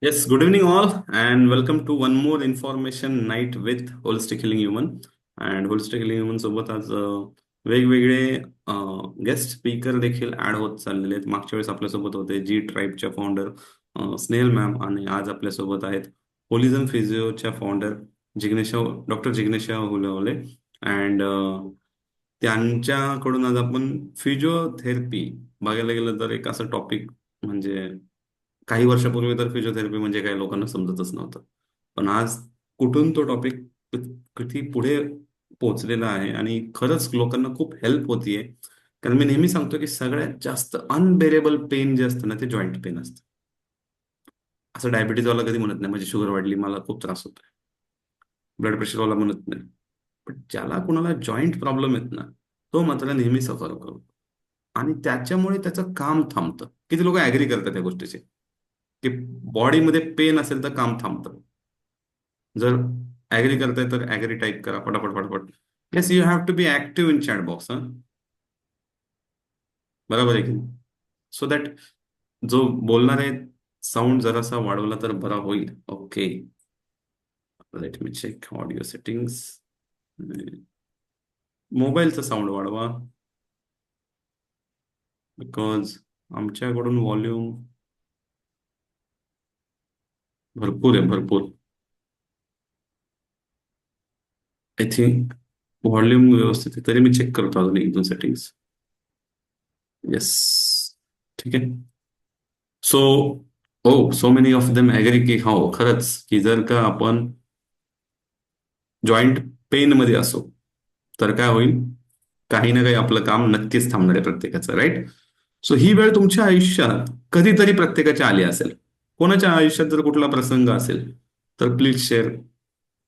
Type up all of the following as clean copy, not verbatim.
Yes, good evening all, and welcome to one more information night with Holistic Healing Human. And Holistic Healing Human सोबत आज वेगवेगळे guest speaker देखील add होत चाललेले आहेत. मागच्या वेळेस आपल्यासोबत होते जी ट्राईबच्या फाउंडर स्नेहल मॅम, आणि आज आपल्यासोबत आहेत होलिझन फिजिओच्या फाउंडर जिग्नेशा डॉक्टर जिग्नेशा हुलवले. अँड त्यांच्याकडून आज आपण फिजिओथेरपी बघायला गेलं तर एक असं टॉपिक, म्हणजे काही वर्षापूर्वी तर फिजिओथेरपी म्हणजे काही लोकांना समजतच नव्हतं. पण आज कुठून तो टॉपिक किती पुढे पोहोचलेला आहे आणि खरंच लोकांना खूप हेल्प होतीये. कारण मी नेहमी सांगतो की सगळ्यात जास्त अनबेरेबल पेन जे असतं ना, ते जॉईंट पेन असतं. असं डायबिटीजवाला कधी म्हणत नाही माझी शुगर वाढली, मला खूप त्रास होतोय. ब्लड प्रेशरवाला म्हणत नाही. पण ज्याला कुणाला जॉईंट प्रॉब्लेम येत ना, तो मात्र नेहमी सफर करतो. आणि त्याच्यामुळे त्याचं काम थांबतं. किती लोक ऍग्री करतात त्या गोष्टीचे, की बॉडीमध्ये पेन असेल तर काम थांबतं. जर ऍग्री करताय तर ऍग्री टाईप करा पटापट पटापट. Yes, you have to be active in chat box. बरोबर आहे की नाही? सो दॅट जो बोलणार आहे साऊंड जरासा वाढवला तर बरा होईल. Okay, let me check audio settings. मोबाईलचा साऊंड वाढवा, बिकॉज आमच्याकडून व्हॉल्यूम भरपूर आहे, भरपूर. आय थिंक व्हॉल्यूम व्यवस्थित आहे, तरी मी चेक करतो अजून एक दोन सेटिंग्स. येस, ठीक आहे. So oh so many of them agree की हो खरंच, की जर का आपण जॉईंट पेन मध्ये असो तर काय होईल, काही ना काही आपलं काम नक्कीच थांबणार आहे प्रत्येकाचं, राईट? सो ही वेळ तुमच्या आयुष्यात कधीतरी प्रत्येकाच्या आली असेल. कोणाच्या आयुष्यात जर कुठला प्रसंग असेल तर प्लीज शेअर,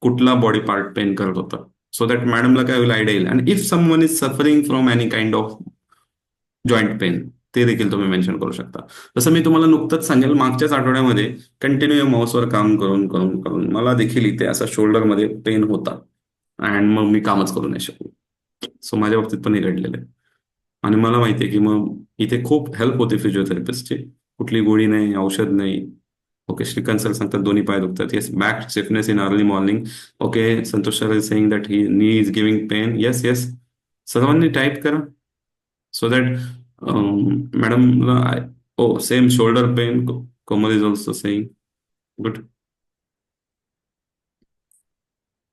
कुठला बॉडी पार्ट पेन करत होता, सो दॅट मॅडमला काय होईल, आयडिया येईल. आणि if someone is suffering from any kind of joint pain, ते देखील तुम्ही मेन्शन करू शकता. जसं मी तुम्हाला नुकतंच सांगेल, मागच्याच आठवड्यामध्ये कंटिन्यू माऊसवर काम करून करून करून मला देखील इथे असा शोल्डरमध्ये पेन होता. अँड मग मी कामच करू नाही शकलो. सो माझ्या बाबतीत पण हे घडलेलं आहे. आणि मला माहिती आहे की मग इथे खूप हेल्प होते फिजिओथेरपिस्टची. कुठली गोळी नाही, औषध नाही. ओके, श्रीकांत सर सांगतात दोन्ही पाय दुखतात. Yes, back stiffness in early morning. Okay, Santosh sir is saying that he knee is giving pain. Yes yes, सर्वांनी टाईप करा सो दॅट मॅडमला. Oh same shoulder pain, Komal is also saying. Good.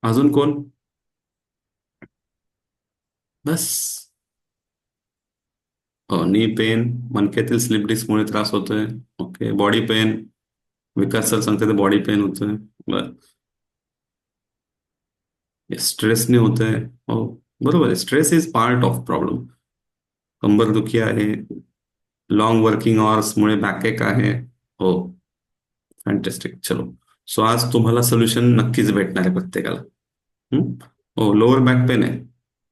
अजून कोण? बस. Knee pain, मणक्यातील slip डिस्कमुळे त्रास होतोय. Okay, body pain. Vikas sir सांगते body pain होतोय. बरं. स्ट्रेसने होतंय. हो, बरोबर आहे, stress is part of problem. कंबरदुखी आहे, लॉंग वर्किंग आवर्समुळे बॅकएक आहे. हो, फॅन्टॅस्टिक. चलो, सो आज तुम्हाला सोल्युशन नक्कीच भेटणार आहे प्रत्येकाला. हम्म? हो, लोअर बॅक पेन आहे.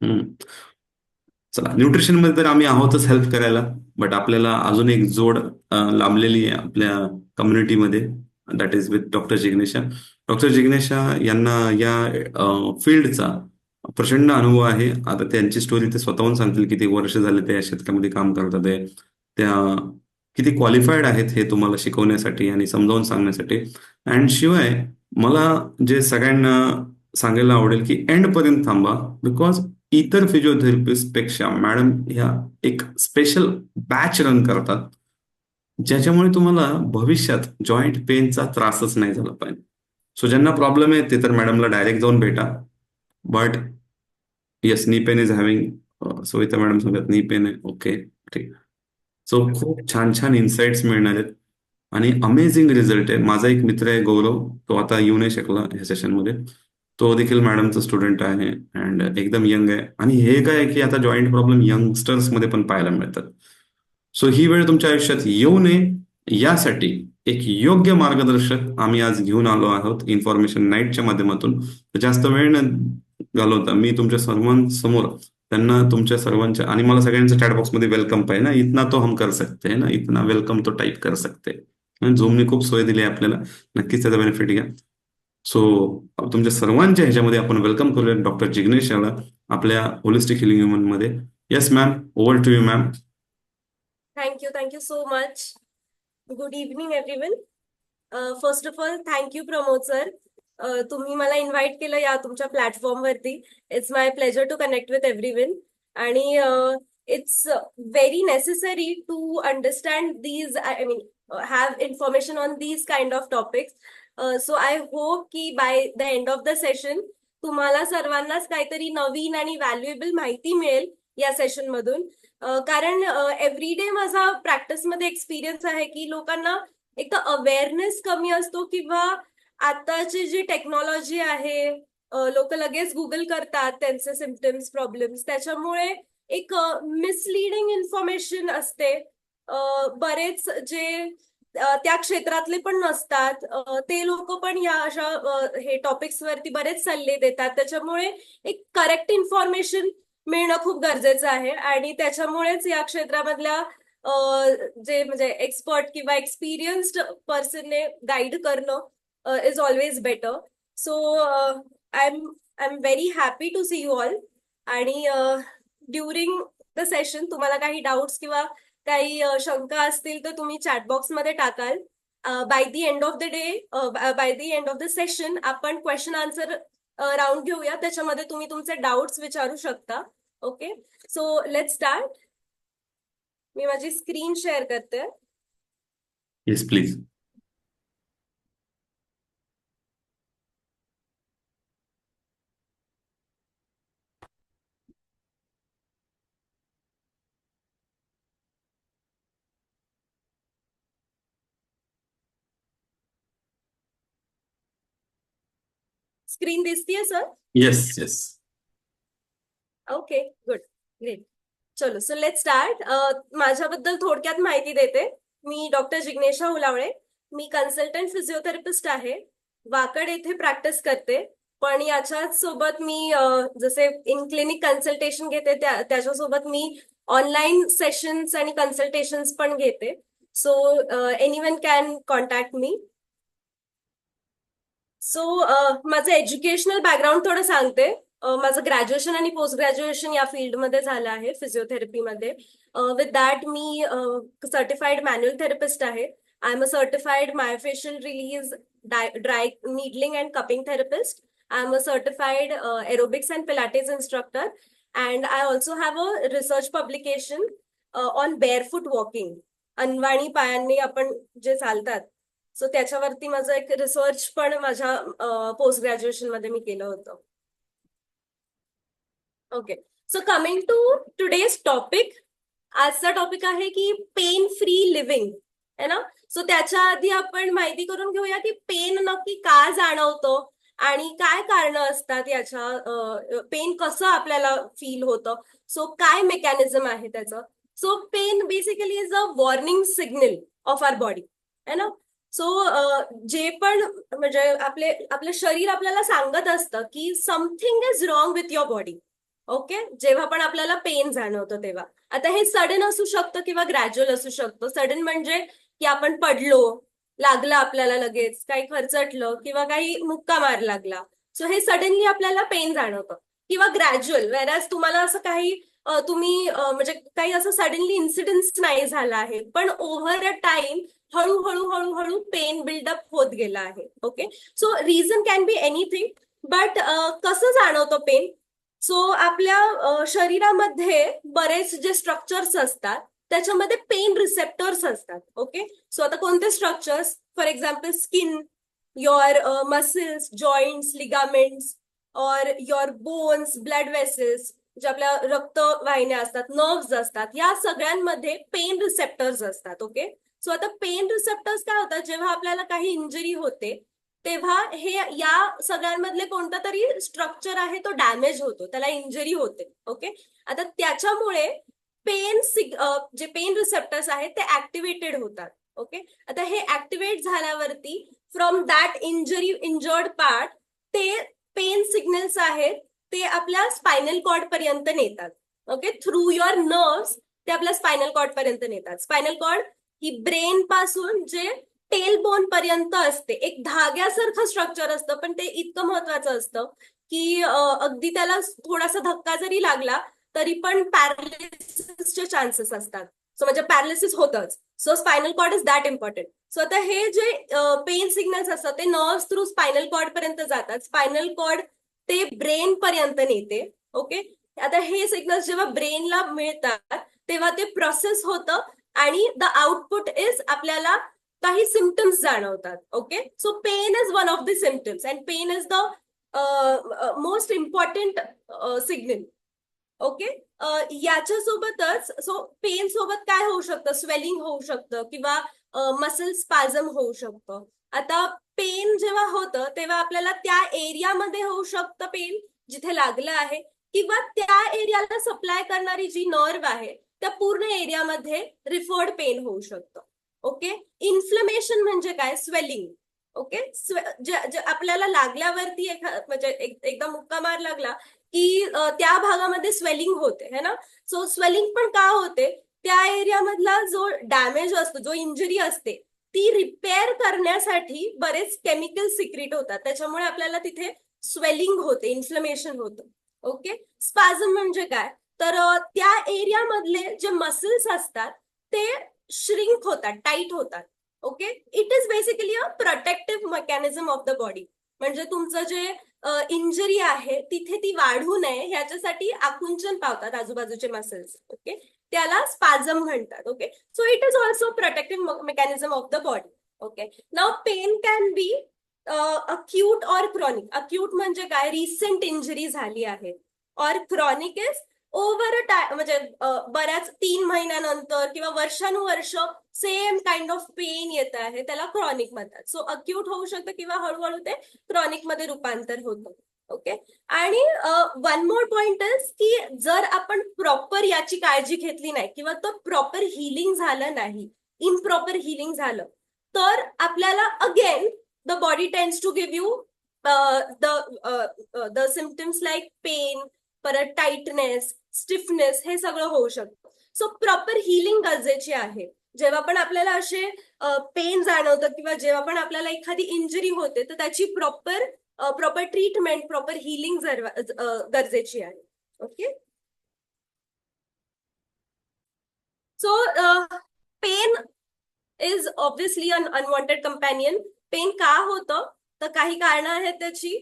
हम्म. चला, न्यूट्रिशन मध्ये तर आम्ही आहोतच हेल्प करायला. बट आपल्याला अजून एक जोड लाभलेली आहे आपल्या कम्युनिटीमध्ये. That is with doctor Jignesha. Doctor Jignesha यांना या फील्डचा प्रचंड अनुभव आहे. आता त्यांची स्टोरी ते स्वतःहून सांगतील, किती वर्ष झाले ते या क्षेत्रामध्ये काम करतात आहे. त्या किती क्वालिफाईड आहेत हे तुम्हाला शिकवण्यासाठी आणि समजावून सांगण्यासाठी. अँड शिवाय मला जे सगळ्यांना सांगायला आवडेल की एंड पर्यंत थांबा. बिकॉज इतर फिजिओथेरपिस्ट पेक्षा मॅडम ह्या एक स्पेशल बॅच रन करतात, ज्याच्यामुळे तुम्हाला भविष्यात जॉईंट पेनचा त्रासच नाही झाला पाहिजे. सो ज्यांना प्रॉब्लेम आहे ते तर मॅडमला डायरेक्ट जाऊन भेटा. But yes, knee pain is having, Savita madam सांगत नी पेन आहे. ओके, ठीक. सो खूप छान छान इन्साइट्स मिळणार आहेत आणि अमेझिंग रिझल्ट आहे. माझा एक मित्र आहे गौरव, तो आता येऊ नाही शकला ह्या सेशनमध्ये. तो देखील मॅडमचा स्टुडंट आहे अँड एकदम यंग आहे. आणि हे काय आहे की आता जॉईंट प्रॉब्लेम यंगस्टर्स मध्ये पण पाहायला मिळतात. सो ही वेळ तुमच्या आयुष्यात येऊ नये यासाठी एक योग्य मार्गदर्शक आम्ही आज घेऊन आलो आहोत इन्फॉर्मेशन नाईटच्या माध्यमातून. तर जास्त वेळ न घालवता मी तुमच्या सर्वांसमोर त्यांना, तुमच्या सर्वांच्या, आणि मला सगळ्यांच्या चॅट बॉक्समध्ये वेलकम पाहिजे ना, इतना तो हम कर सकते हैं ना, इतना वेलकम तो टाईप कर सकते हैं. झूमने खूप सोय दिली आहे आपल्याला, नक्कीच त्याचा बेनिफिट घ्या. सो तुमच्या सर्वांच्या ह्याच्यामध्ये आपण वेलकम करूया डॉक्टर जिग्नेश याला आपल्या होलिस्टिक हिलिंग ह्युमन मध्ये. Yes ma'am, over to you ma'am. Thank you so much. Good evening, everyone. First of all thank you Pramod sir. तुम्ही मला इन्व्हाइट केलं या तुमच्या प्लॅटफॉर्मवरती. It's my pleasure to connect with everyone. आणि it's very necessary to understand these, I mean have information on these kind of topics. So I hope की by the end of the session तुम्हाला सर्वांनाच काहीतरी नवीन आणि valuable माहिती मिळेल या session मधून. कारण एव्हरीडे माझा प्रॅक्टिसमध्ये एक्सपिरियन्स आहे की लोकांना एक तर अवेअरनेस कमी असतो, किंवा आताची जी टेक्नॉलॉजी आहे, लोक लगेच गुगल करतात त्यांचे सिम्पटम्स, प्रॉब्लेम्स, त्याच्यामुळे एक मिसलिडिंग इन्फॉर्मेशन असते. बरेच जे त्या क्षेत्रातले पण नसतात, ते लोक पण या अशा हे टॉपिक्स वरती बरेच सल्ले देतात. त्याच्यामुळे एक करेक्ट इन्फॉर्मेशन मिळणं खूप गरजेचं आहे, आणि त्याच्यामुळेच या क्षेत्रामधल्या जे म्हणजे एक्सपर्ट किंवा एक्सपिरियन्स्ड पर्सनने गाईड करणं is always better. So I am very happy to see you all. आणि ड्युरिंग द सेशन तुम्हाला काही डाऊट्स किंवा काही शंका असतील तर तुम्ही चॅटबॉक्समध्ये टाकाल. By the end of the day, by the end of the session आपण क्वेश्चन आन्सर राऊंड घेऊया. त्याच्यामध्ये तुम्ही तुमचे डाऊट्स विचारू शकता. Okay, so let's start. मी माझी स्क्रीन शेअर करते. Yes please. स्क्रीन दिसतीये sir? Yes yes. Okay, good, great. चलो, सो लेट स्टार्ट. माझ्याबद्दल थोडक्यात माहिती देते. मी डॉक्टर जिग्नेशा हुलावळे. मी कन्सल्टंट फिजिओथेरपिस्ट आहे. वाकड येथे प्रॅक्टिस करते. पण याच्याच सोबत मी जसे इन क्लिनिक कन्सल्टेशन घेते त्याच्यासोबत मी ऑनलाईन सेशन्स आणि कन्सल्टेशन्स पण घेते. So anyone can contact me. So माझं एज्युकेशनल बॅकग्राऊंड थोडं सांगते. माझं ग्रॅज्युएशन आणि पोस्ट ग्रॅज्युएशन या फील्डमध्ये झालं आहे, फिजिओथेरपीमध्ये. विथ दॅट मी सर्टिफाईड मॅन्युअल थेरपिस्ट आहे. I am a certified myofascial release, dry needling and cupping therapist. I am a certified aerobics and pilates instructor. And I also have a research publication on barefoot walking. अनवाणी पायांनी आपण जे चालतात, so त्याच्यावरती माझं एक research पण माझ्या पोस्ट ग्रॅज्युएशन मध्ये मी केलं होतं. Okay, so coming to today's topic. आजचा टॉपिक आहे की पेन फ्री लिव्हिंग, है ना. सो त्याच्या आधी आपण माहिती करून घेऊया की पेन नक्की का जाणवतो आणि काय कारण असतात याच्या, पेन कसं आपल्याला फील होतं, सो काय मेकॅनिझम आहे त्याचं. So pain basically is a warning signal of our body, है ना. सो जे पण म्हणजे आपलं शरीर आपल्याला सांगत असतं की something is wrong with your body. Okay, जेव्हा पण आपल्याला पेन जाणवतं तेव्हा. आता हे सडन असू शकतं किंवा ग्रॅज्युअल असू शकतं. सडन म्हणजे की आपण पडलो, लागलं आपल्याला लगेच, काही खरचटलं किंवा काही मुक्का मार लागला, सो हे सडनली आपल्याला पेन जाणवतं. किंवा ग्रॅज्युअल, वेरॅज तुम्हाला असं काही तुम्ही म्हणजे काही असं सडनली इन्सिडेंट नाही झाला आहे, पण ओव्हर अ टाइम हळूहळू हळूहळू पेन बिल्डअप होत गेला आहे. Okay, so reason can B anything, but कसं जाणवतं पेन. सो आपल्या शरीरामध्ये बरेच जे स्ट्रक्चर्स असतात त्याच्यामध्ये पेन रिसेप्टर्स असतात. ओके, सो आता कोणते structures, for example skin, your muscles, joints, ligaments, और युअर बोन्स, ब्लड वेसल्स, जे आपल्या रक्तवाहिन्या असतात, नर्व्स असतात, या सगळ्यांमध्ये पेन रिसेप्टर्स असतात. ओके, सो आता पेन रिसेप्टर्स काय होतात, जेव्हा आपल्याला काही इंजरी होते तेव्हा हे या सगळ्यांमधले कोणता तरी स्ट्रक्चर आहे तो डॅमेज होतो, त्याला इंजरी होते. ओके, आता त्याच्यामुळे जे पेन रिसेप्टर्स आहेत ते ऍक्टिव्हेटेड होतात. ओके, आता हे ऍक्टिव्हेट झाल्यावरती फ्रॉम दॅट इंजर्ड पार्ट ते पेन सिग्नल्स आहेत ते आपल्या स्पायनल कॉर्ड पर्यंत नेतात. ओके, थ्रू युअर नर्व्स ते आपल्या स्पायनल कॉर्ड पर्यंत नेतात. स्पायनल कॉर्ड ही ब्रेन पासून जे टेल बोन पर्यंत असते, एक धाग्यासारखं स्ट्रक्चर असतं, पण ते इतकं महत्वाचं असतं की अगदी त्याला थोडासा धक्का जरी लागला तरी पण पॅरालिसिसचे चान्सेस असतात. सो म्हणजे पॅरालिसिस होतच. So spinal cord is that important. So आता हे जे पेन सिग्नल्स असतात ते नर्व्स थ्रू स्पायनल कॉर्ड पर्यंत जातात. स्पायनल कॉर्ड ते ब्रेन पर्यंत नेते. ओके. आता हे सिग्नल्स जेव्हा ब्रेनला मिळतात तेव्हा ते प्रोसेस होतं आणि द आउटपुट इज आपल्याला काही सिम्पटम्स जाणवतात. Okay. So pain is one of the symptoms and pain is the most important signal. Okay. याच्यासोबतच सो पेन सोबत काय होऊ शकतं, स्वेलिंग होऊ शकतं किंवा मसल स्पाझम होऊ शकतं. आता पेन जेव्हा होतं तेव्हा आपल्याला त्या एरियामध्ये होऊ शकतं पेन जिथे लागलं आहे, किंवा त्या एरियाला सप्लाय करणारी जी नर्व आहे त्या पूर्ण एरियामध्ये रिफर्ड पेन होऊ शकतं. ओके. इन्फ्लमेशन म्हणजे काय, स्वेलिंग. ओके. आपल्याला लागल्यावरती म्हणजे एकदा मुक्का मार लागला की त्या भागामध्ये स्वेलिंग होते है ना. सो स्वेलिंग पण का होते, त्या एरियामधला जो डॅमेज असतो, जो इंजुरी असते ती रिपेअर करण्यासाठी बरेच केमिकल सिक्रेट होतात, त्याच्यामुळे आपल्याला तिथे स्वेलिंग होते, इन्फ्लमेशन होतं. ओके. स्पाझम म्हणजे काय, तर त्या एरियामधले जे मसल्स असतात ते श्रिंक होतात, टाईट होतात. Okay. It is basically a protective mechanism of the body. म्हणजे तुमचं जे इंजरी आहे तिथे ती वाढू नये ह्याच्यासाठी आकुंचन पावतात आजूबाजूचे मसल्स. ओके. त्याला स्पाझम म्हणतात. Okay. So it is also protective mechanism of the body. Okay. Now pain can be acute or chronic. Acute म्हणजे काय, रिसेंट इंजरी झाली आहे. Or chronic is over a time, म्हणजे बऱ्याच 3 महिन्यानंतर किंवा वर्षानुवर्ष सेम काइंड ऑफ पेन येत आहे, त्याला क्रॉनिक म्हणतात. सो अक्यूट होऊ शकतं किंवा हळूहळू ते क्रॉनिक मध्ये रूपांतर होतं. ओके. आणि वन मोर पॉइंट इज की जर आपण प्रॉपर याची काळजी घेतली नाही किंवा तो प्रॉपर हिलिंग झालं नाही, इम्प्रॉपर हिलिंग झालं, तर आपल्याला again the body tends to give you the symptoms like pain, परत टाइटनेस, स्टिफनेस, हे सगळं होऊ शकतं. सो प्रॉपर हिलिंग गरजेची आहे. जेव्हा पण आपल्याला असे पेन जाणवतं किंवा जेव्हा पण आपल्याला एखादी इंजुरी होते तर त्याची प्रॉपर ट्रीटमेंट, प्रॉपर हिलिंग गरजेची आहे. Okay. So pain is obviously an unwanted companion. Pain का होतं, तर काही कारणं आहेत त्याची.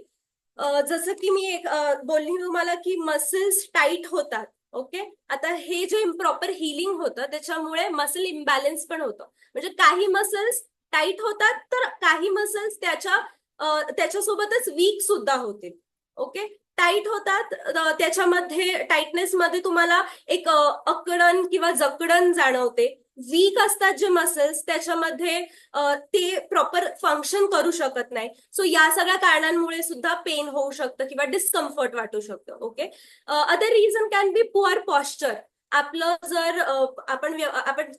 जसं की मी एक बोलली तुम्हाला की मसल्स टाईट होतात. ओके. आता हे जे इम्प्रॉपर हिलिंग होतं त्याच्यामुळे मसल इम्बॅलन्स पण होतं. म्हणजे काही मसल्स टाईट होतात तर काही मसल्स त्याच्यासोबतच वीक सुद्धा होतील. ओके. टाईट होतात, त्याच्यामध्ये टाईटनेस मध्ये तुम्हाला एक अकडण किंवा जकडण जाणवते. वीक असतात जे मसल्स त्याच्यामध्ये ते प्रॉपर फंक्शन करू शकत नाही. सो या सगळ्या कारणांमुळे सुद्धा पेन होऊ शकतं किंवा डिस्कम्फर्ट वाटू शकतं. Okay. Other reason can be poor posture. आपलं जर आपण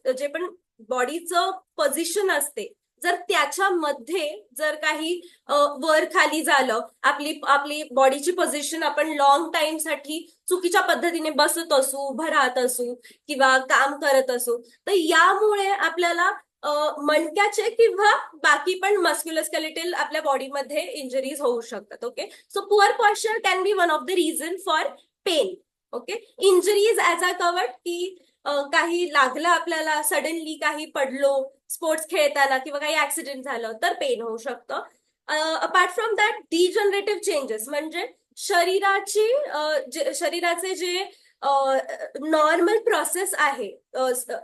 जे पण बॉडीचं पोझिशन असते, जर त्याच्यामध्ये जर काही वर खाली झालं, आपली बॉडीची पोझिशन आपण लॉंग टाइम साठी चुकीच्या पद्धतीने बसत असू, उभं राहत असू किंवा काम करत असू, तर यामुळे आपल्याला मणक्याचे किंवा बाकी पण मस्क्युलोस्केलेटल आपल्या बॉडीमध्ये इंजरीज होऊ शकतात. Okay. So poor posture can be one of the reason for pain. Okay. Injuries as I covered की काही लागलं आपल्याला, सडनली काही पडलो स्पोर्ट्स खेळताना किंवा काही ऍक्सिडेंट झालं तर पेन होऊ शकतं. Apart from that degenerative changes म्हणजे शरीराचे जे नॉर्मल प्रोसेस आहे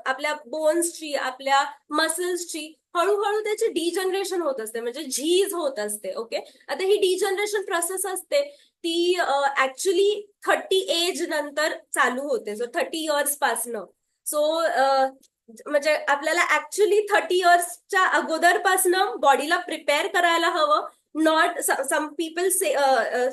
आपल्या बोन्सची, आपल्या मसल्सची, हळूहळू त्याची डिजनरेशन होत असते, म्हणजे झीज होत असते. ओके. आता ही डिजनरेशन प्रोसेस असते ती ऍक्च्युली 30 एज नंतर चालू होते. सो 30 इयर्स पासनं. सो म्हणजे आपल्याला ऍक्च्युली 30 इयर्सच्या अगोदरपासनं बॉडीला प्रिपेअर करायला हवं. नॉट सम पीपल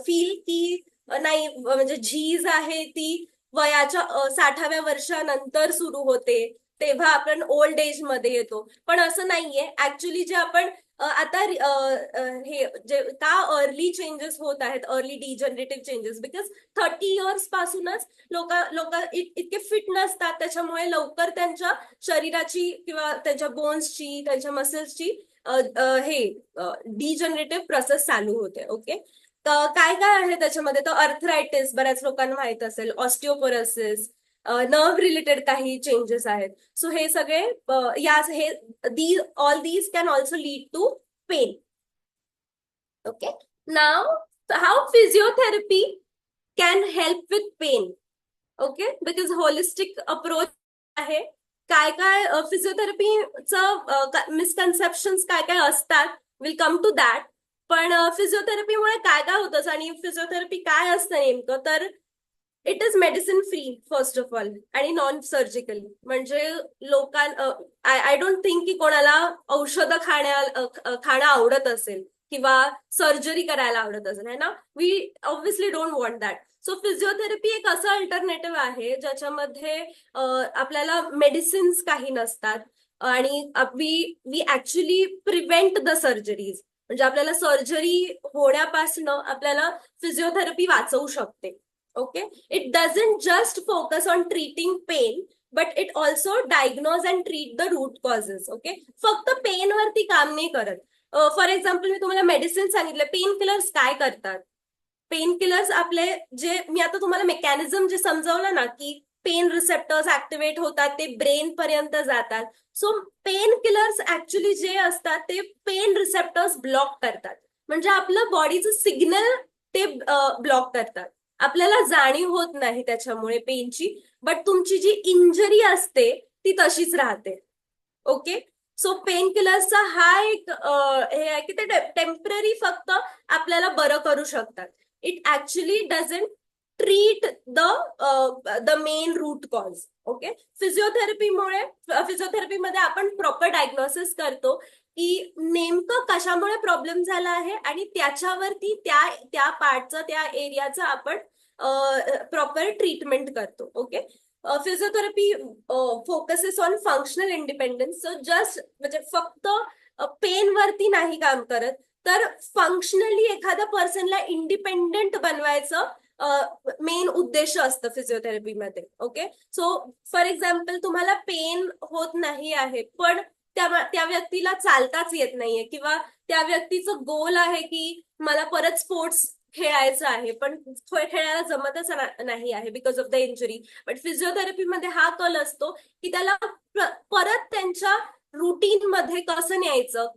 फील की नाही म्हणजे झीज आहे ती वयाच्या 60व्या वर्षानंतर सुरू होते, तेव्हा आपण ओल्ड एज मध्ये येतो. पण असं नाहीये. ऍक्च्युली जे आपण आता हे जे का अर्ली चेंजेस होत आहेत, early degenerative changes, because 30 years पासूनच लोक इतके फिट नसतात, त्याच्यामुळे लवकर त्यांच्या शरीराची किंवा त्यांच्या बोन्सची, त्यांच्या मसल्सची हे डिजनरेटिव्ह प्रोसेस चालू होते. ओके. काय काय आहे त्याच्यामध्ये, तर अर्थरायटिस बऱ्याच लोकांना माहित असेल, ऑस्टिओपोरोसिस, नर्व रिलेटेड काही चेंजेस आहेत. सो हे सगळे all these can also lead to pain. Okay, now how physiotherapy can help with pain. Okay, because holistic approach आहे. काय काय फिजिओथेरपीचं मिसकन्सेप्शन्स काय काय असतात, विल कम टू दॅट. पण फिजिओथेरपीमुळे काय काय होतं आणि फिजिओथेरपी काय असतं नेमकं, तर it is medicine free first of all आणि नॉन सर्जिकल. म्हणजे आय डोंट थिंक की कोणाला औषधं खाणं आवडत असेल किंवा सर्जरी करायला आवडत असेल, है ना. We obviously don't want that. So physiotherapy एक असं अल्टरनेटिव्ह आहे ज्याच्यामध्ये आपल्याला मेडिसिन्स काही नसतात आणि we actually prevent the surgeries. म्हणजे आपल्याला सर्जरी होण्यापासून आपल्याला फिजिओथेरपी वाचवू शकते. Okay, it doesn't just focus on treating pain, but it also diagnose and treat the root causes. Okay, फक्त पेन वरती काम नाही करत. फॉर एक्झाम्पल, मी तुम्हाला मेडिसिन सांगितलं, पेन किलर्स काय करतात. पेन किलर्स आपले मी आता तुम्हाला मेकॅनिझम जे समजावलं ना, की पेन रिसेप्टर्स ऍक्टिव्हेट होतात, ते ब्रेन पर्यंत जातात. सो पेन किलर्स ऍक्च्युली जे असतात ते पेन रिसेप्टर्स ब्लॉक करतात. म्हणजे आपलं बॉडीचं सिग्नल ते ब्लॉक करतात. आपल्याला जाणीव होत नाही त्याच्यामुळे पेनची, बट तुमची जी इंजरी असते ती तशीच राहते. ओके, सो पेन किलर्सचा हा एक हे आहे की ते टेम्पररी फक्त आपल्याला बरं करू शकतात. It actually doesn't treat the main root cause. Okay, फिजिओथेरपीमध्ये आपण प्रॉपर डायग्नोसिस करतो की नेमकं कशामुळे प्रॉब्लेम झाला आहे आणि त्याच्यावरती त्या पार्टचं, त्या एरियाचं आपण प्रॉपर ट्रीटमेंट करतो. Okay, physiotherapy focuses on functional independence. So just म्हणजे फक्त पेन वरती नाही काम करत, तर फंक्शनली एखाद्या पर्सनला इंडिपेंडेंट बनवायचं मेन उद्देश असतं फिजिओथेरपीमध्ये. ओके, सो फॉर एक्झाम्पल, तुम्हाला पेन होत नाही आहे पण त्या व्यक्तीला चालताच येत नाहीये, किंवा त्या व्यक्तीचं गोल आहे की मला परत स्पोर्ट्स खेळायचं आहे पण खेळायला जमतच नाही आहे because of the injury. But फिजिओथेरपीमध्ये हा कल असतो की त्याला परत त्यांच्या रुटीन मध्ये कसं न्यायचं,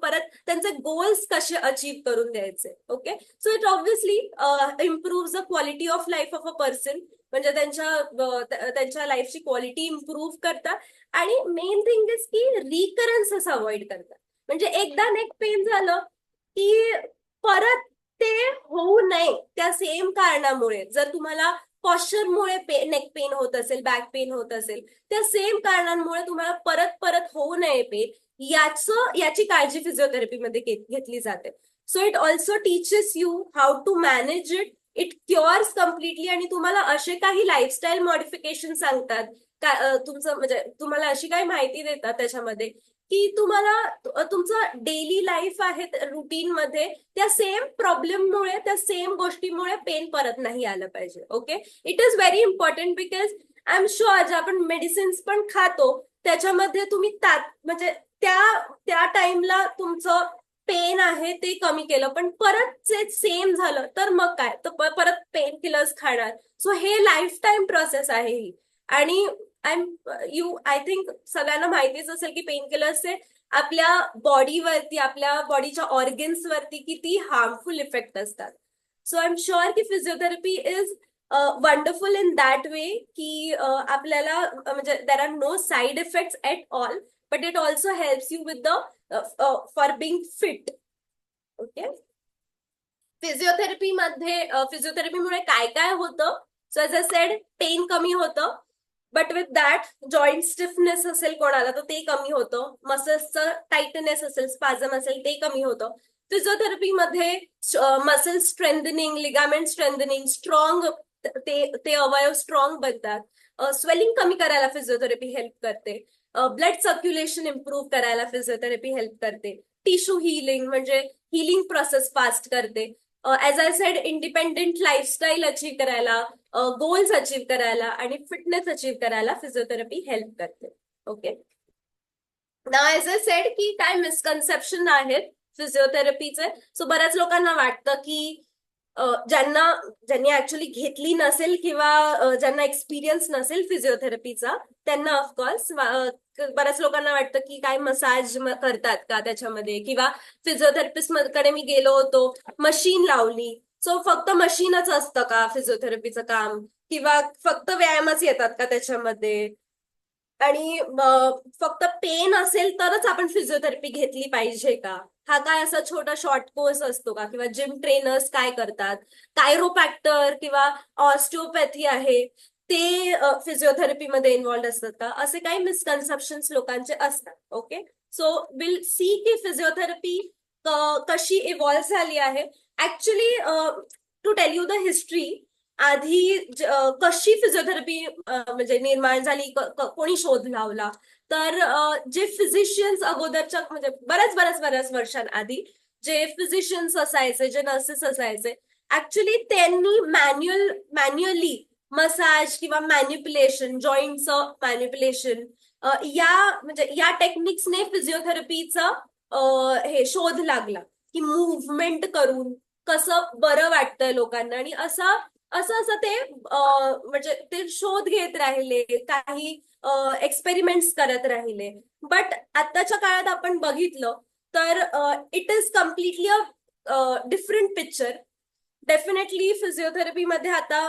परत त्यांचे गोल्स कसे अचीव करून द्यायचे. Okay, so it obviously improve the quality of life of a person. म्हणजे त्यांच्या लाईफची क्वालिटी इम्प्रूव्ह करतात आणि मेन थिंग इज की रिकरन्सेस अवॉइड करतात. म्हणजे एकदा नेक पेन झालं की परत ते होऊ नये त्या सेम कारणामुळे. जर तुम्हाला पॉश्चरमुळे नेक पेन होत असेल, बॅक पेन होत असेल, त्या सेम कारणांमुळे तुम्हाला परत परत होऊ नये पेन, याची काळजी फिजिओथेरपीमध्ये घेतली जाते. So it also teaches you how to manage it. It cures completely. आणि तुम्हाला असे काही लाईफस्टाईल मॉडिफिकेशन सांगतात, तुमचं म्हणजे तुम्हाला अशी काही माहिती देतात त्याच्यामध्ये की तुम्हाला तुमचं डेली लाईफ आहे रुटीन मध्ये त्या सेम प्रॉब्लेममुळे, त्या सेम गोष्टीमुळे पेन परत नाही आलं पाहिजे. Okay, it is very important because I am sure जे आपण मेडिसिन्स पण खातो त्याच्यामध्ये तुम्ही म्हणजे त्या टाइमला तुमचं पेन आहे ते कमी केलं, पण परत जे सेम झालं तर मग काय, तर परत पेन किलर्स खाणार. सो हे लाईफ टाईम प्रोसेस आहे ही. आणि आय थिंक सगळ्यांना माहितीच असेल की पेन किलर्सचे आपल्या बॉडीवरती, आपल्या बॉडीच्या ऑर्गन्स वरती किती हार्मफुल इफेक्ट असतात. सो आय एम शुअर की physiotherapy is wonderful in that way की आपल्याला म्हणजे there are no side effects at all, but it also helps you with the for being fit. Okay, फिजिओथेरपीमुळे काय काय होतं. So as a said, pain कमी होतं, but with that joint stiffness असेल कोणाला तर ते कमी होतं. मसल्सचं टाइटनेस असेल, स्पाझम असेल, ते कमी होतं. फिजिओथेरपीमध्ये muscle strengthening, ligament strengthening, strong ते अवयव स्ट्रॉंग बनतात. स्वेलिंग कमी करायला फिजिओथेरपी हेल्प करते. ब्लड सर्क्युलेशन इम्प्रूव्ह करायला फिजिओथेरपी हेल्प करते. टिश्यू हिलिंग म्हणजे हिलिंग प्रोसेस फास्ट करते. As I said, independent lifestyle achieve करायला, गोल्स अचीव करायला आणि फिटनेस अचीव करायला फिजिओथेरपी हेल्प करते. ओके, ना ऍज आय सेड की काय मिसकन्सेप्शन आहेत फिजिओथेरपीचे. सो बऱ्याच लोकांना वाटतं की ज्यांनी ऍक्च्युली घेतली नसेल किंवा ज्यांना एक्सपिरियन्स नसेल फिजिओथेरपीचा, त्यांना ऑफकोर्स बऱ्याच लोकांना वाटतं की काय मसाज करतात का त्याच्यामध्ये, किंवा फिजिओथेरपिस्ट कडे मी गेलो होतो, मशीन लावली, सो फक्त मशीनच असतं का फिजिओथेरपीचं काम, किंवा फक्त व्यायामच येतात का त्याच्यामध्ये, आणि फक्त पेन असेल तरच आपण फिजिओथेरपी घेतली पाहिजे का, हा काय असा छोटा शॉर्ट कोर्स असतो का, किंवा जिम ट्रेनर्स काय करतात, कायरोप्रॅक्टर किंवा ऑस्टिओपॅथी आहे ते फिजिओथेरपीमध्ये इन्व्हॉल्ड असतात का, असे काही मिसकन्सेप्शन लोकांचे असतात. ओके, सो विल सी की फिजिओथेरपी कशी इव्हॉल्व्ह झाली आहे. Actually to tell you the history, आधी कशी फिजिओथेरपी म्हणजे निर्माण झाली, कोणी शोध लावला, तर जे फिजिशियन्स अगोदरच्या म्हणजे बऱ्याच वर्षांआधी जे फिजिशियन्स असायचे, जे नर्सेस असायचे, ऍक्च्युली त्यांनी मॅन्युअली मसाज किंवा मॅन्युप्युलेशन, जॉईंटचं मॅन्युप्युलेशन, या म्हणजे या टेक्निक्सने फिजिओथेरपीचा हे शोध लागला की मुव्हमेंट करून कसं बरं वाटतंय लोकांना, आणि असं असं असं ते म्हणजे ते शोध घेत राहिले, काही एक्सपेरिमेंट्स करत राहिले. बट आत्ताच्या काळात आपण बघितलं तर it is completely a different picture. Definitely फिजिओथेरपीमध्ये आता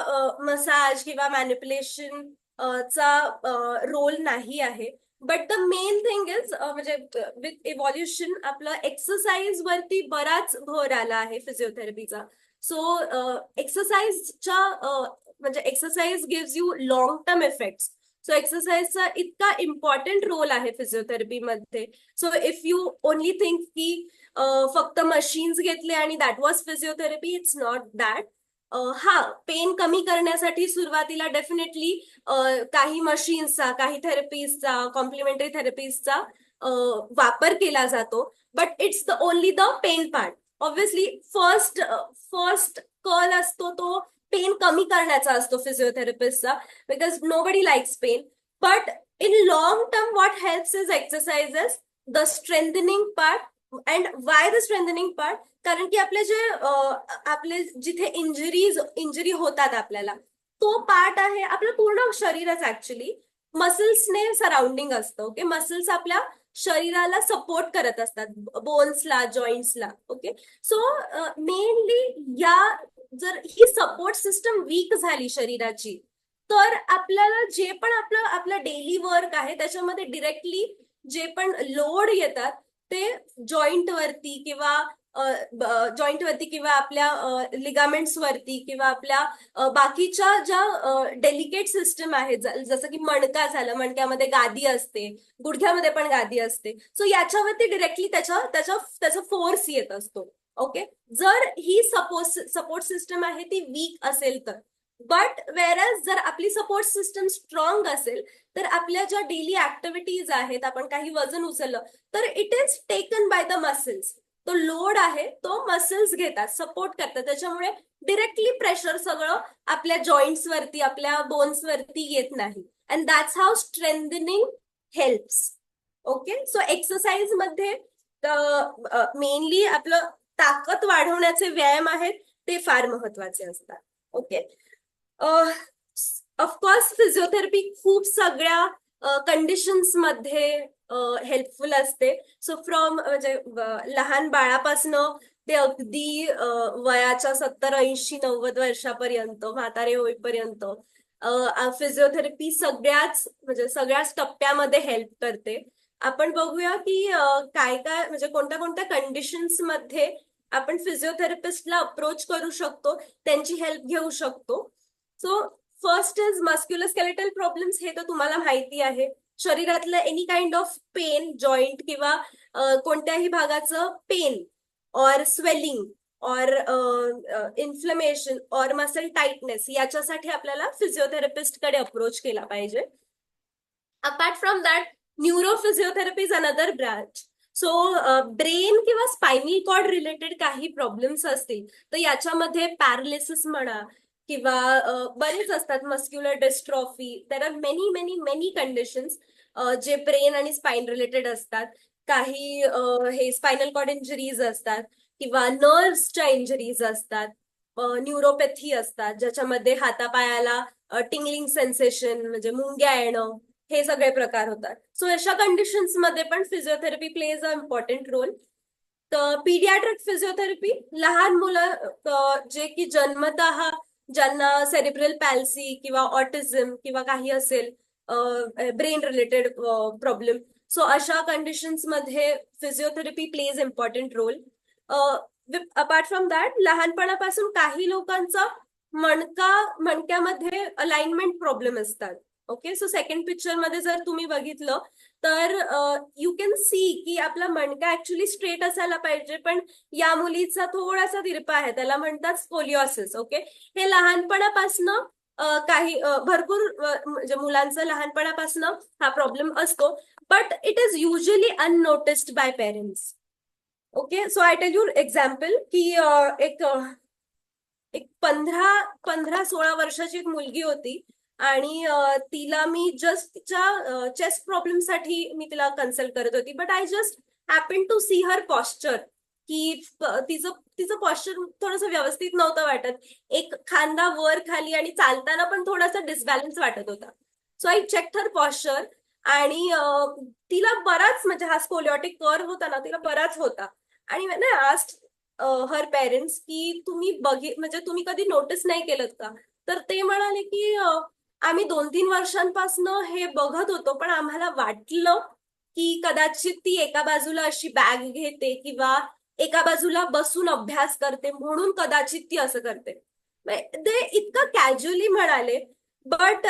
मसाज किंवा मॅनिप्युलेशन चा रोल नाही आहे. But the main thing is म्हणजे विथ इव्हॉल्युशन आपलं एक्सरसाइज वरती बराच भर आला आहे फिजिओथेरपीचा. सो एक्सरसाइजच्या म्हणजे exercise gives you long term effects. So एक्सरसाइजचा इतका इम्पॉर्टंट रोल आहे फिजिओथेरपीमध्ये. So if you only think की फक्त मशीन्स घेतले आणि that was physiotherapy, it's not that. हा, पेन कमी करण्यासाठी सुरुवातीला डेफिनेटली काही मशीन्सचा, काही थेरपीजचा, कॉम्प्लिमेंटरी थेरपीजचा वापर केला जातो. But it's the only the pain part. Obviously first कल असतो तो पेन कमी करण्याचा असतो फिजिओथेरपिस्टचा, because nobody likes pain. But in long term what helps is exercises, the strengthening part. And why the strengthening part? कारण की आपले जिथे इंजरी होतात आपल्याला, तो पार्ट आहे आपलं पूर्ण शरीरच ऍक्च्युली मसल्सने सराउंडिंग असतं. ओके, मसल्स आपल्या शरीराला सपोर्ट करत असतात, बोन्सला, जॉईंट्सला. ओके, सो मेनली या जर ही सपोर्ट सिस्टम वीक झाली शरीराची, तर आपल्याला जे पण आपलं डेली वर्क आहे त्याच्यामध्ये डिरेक्टली जे पण लोड येतात ते जॉईंट वरती किंवा आपल्या लिगामेंट्स वरती किंवा आपल्या बाकीच्या ज्या डेलिकेट सिस्टम आहेत, जसं की मणका झालं, मणक्यामध्ये गादी असते, गुडघ्यामध्ये पण गादी असते. सो याच्यावरती डिरेक्टली त्याचा फोर्स येत असतो. ओके, जर ही सपोर्ट सिस्टम आहे ती वीक असेल तर. बट वेरॅज जर आपली सपोर्ट सिस्टम स्ट्रॉंग असेल तर आपल्या ज्या डेली ऍक्टिव्हिटीज आहेत, आपण काही वजन उचललं तर it is taken by the muscles. तो लोड आहे तो मसल्स घेतात, सपोर्ट करतात, त्याच्यामुळे डिरेक्टली प्रेशर सगळं आपल्या जॉईंट्स वरती, आपल्या बोन्स वरती येत नाही. And that's how strengthening helps. Okay, so exercise मध्ये मेनली आपलं ताकद वाढवण्याचे व्यायाम आहेत ते फार महत्वाचे असतात. ओके, ऑफकोर्स फिजिओथेरपी खूप सगळ्या कंडिशन्स मध्ये हेल्पफुल असते. सो फ्रॉम म्हणजे लहान बाळापासनं ते अगदी वयाच्या 70, 80, 90 वर्षापर्यंत, म्हातारे होईपर्यंत फिजिओथेरपी सगळ्याच टप्प्यामध्ये हेल्प करते. आपण बघूया की काय काय म्हणजे कोणत्या कोणत्या कंडिशन्स मध्ये आपण फिजिओथेरपिस्टला अप्रोच करू शकतो, त्यांची हेल्प घेऊ शकतो. So first is musculoskeletal problems. हे तर तुम्हाला माहिती आहे. शरीरातलं any kind of pain, joint किंवा कोणत्याही भागाचं पेन और स्वेलिंग और इन्फ्लमेशन और मसल टाइटनेस, याच्यासाठी आपल्याला फिजिओथेरपिस्ट कडे अप्रोच केला पाहिजे. Apart from that, neurophysiotherapy is another branch. So brain किंवा स्पायनल कॉर्ड रिलेटेड काही प्रॉब्लेम्स असतील तर याच्यामध्ये पॅरालिसिस म्हणा किंवा बरेच असतात, muscular dystrophy, there are many many many conditions जे ब्रेन आणि स्पाइन रिलेटेड असतात. काही हे स्पायनल कॉर्ड इंजरीज असतात किंवा नर्व्सच्या इंजरीज असतात. न्यूरोपॅथी असतात, ज्याच्यामध्ये हातापायाला टिंगलिंग सेन्सेशन म्हणजे मुंग्या येणं, हे सगळे प्रकार होतात. सो अशा कंडिशन्स मध्ये पण physiotherapy plays a important role. तर पीडियाट्रिक फिजिओथेरपी लहान मुलं जे की जन्मतः ज्यांना सेरिब्रल पॅल्सी किंवा ऑटिझम किंवा काही असेल ब्रेन रिलेटेड प्रॉब्लेम, सो अशा कंडिशन्स मध्ये physiotherapy plays important role. Apart from that, लहानपणापासून काही लोकांचा मणक्यामध्ये अलाइनमेंट प्रॉब्लेम असतात. ओके, सो सेकंड पिक्चर मध्ये जर तुम्ही बघितलं तर यू कॅन सी की आपला मणका ऍक्च्युली स्ट्रेट असायला पाहिजे, पण या मुलीचा थोडासा तिरपा आहे, त्याला म्हणतात स्कोलिओसिस. ओके, हे लहानपणापासनं काही भरपूर म्हणजे मुलांचं लहानपणापासनं हा प्रॉब्लेम असतो, but it is usually unnoticed by parents. Okay, so I tell you example की एक 15-16 वर्षाची एक मुलगी होती, आणि तिला मी जस्ट तिच्या चेस्ट प्रॉब्लेम साठी मी तिला कन्सल्ट करत होती, but I just happen to see her posture की तिचं तिचं पॉस्चर थोडंसं व्यवस्थित नव्हतं वाटत. एक खांदा वर खाली आणि चालताना पण थोडासा डिसबॅलन्स वाटत होता. So I check her posture, आणि तिला बराच म्हणजे हा स्कोलिओटिक कर्व होता ना, तिला बराच होता. आणि आस्ट हर पेरेंट्स की तुम्ही म्हणजे तुम्ही कधी नोटीस नाही केलं का? तर ते म्हणाले की आम्ही 2-3 वर्षांपासून हे बघत होतो, पण आम्हाला वाटलं की कदाचित ती एका बाजूला अशी बॅग घेते किंवा एका बाजूला बसून अभ्यास करते, म्हणून कदाचित ती असं करते. ते इतकं कॅज्युअली म्हणाले, बट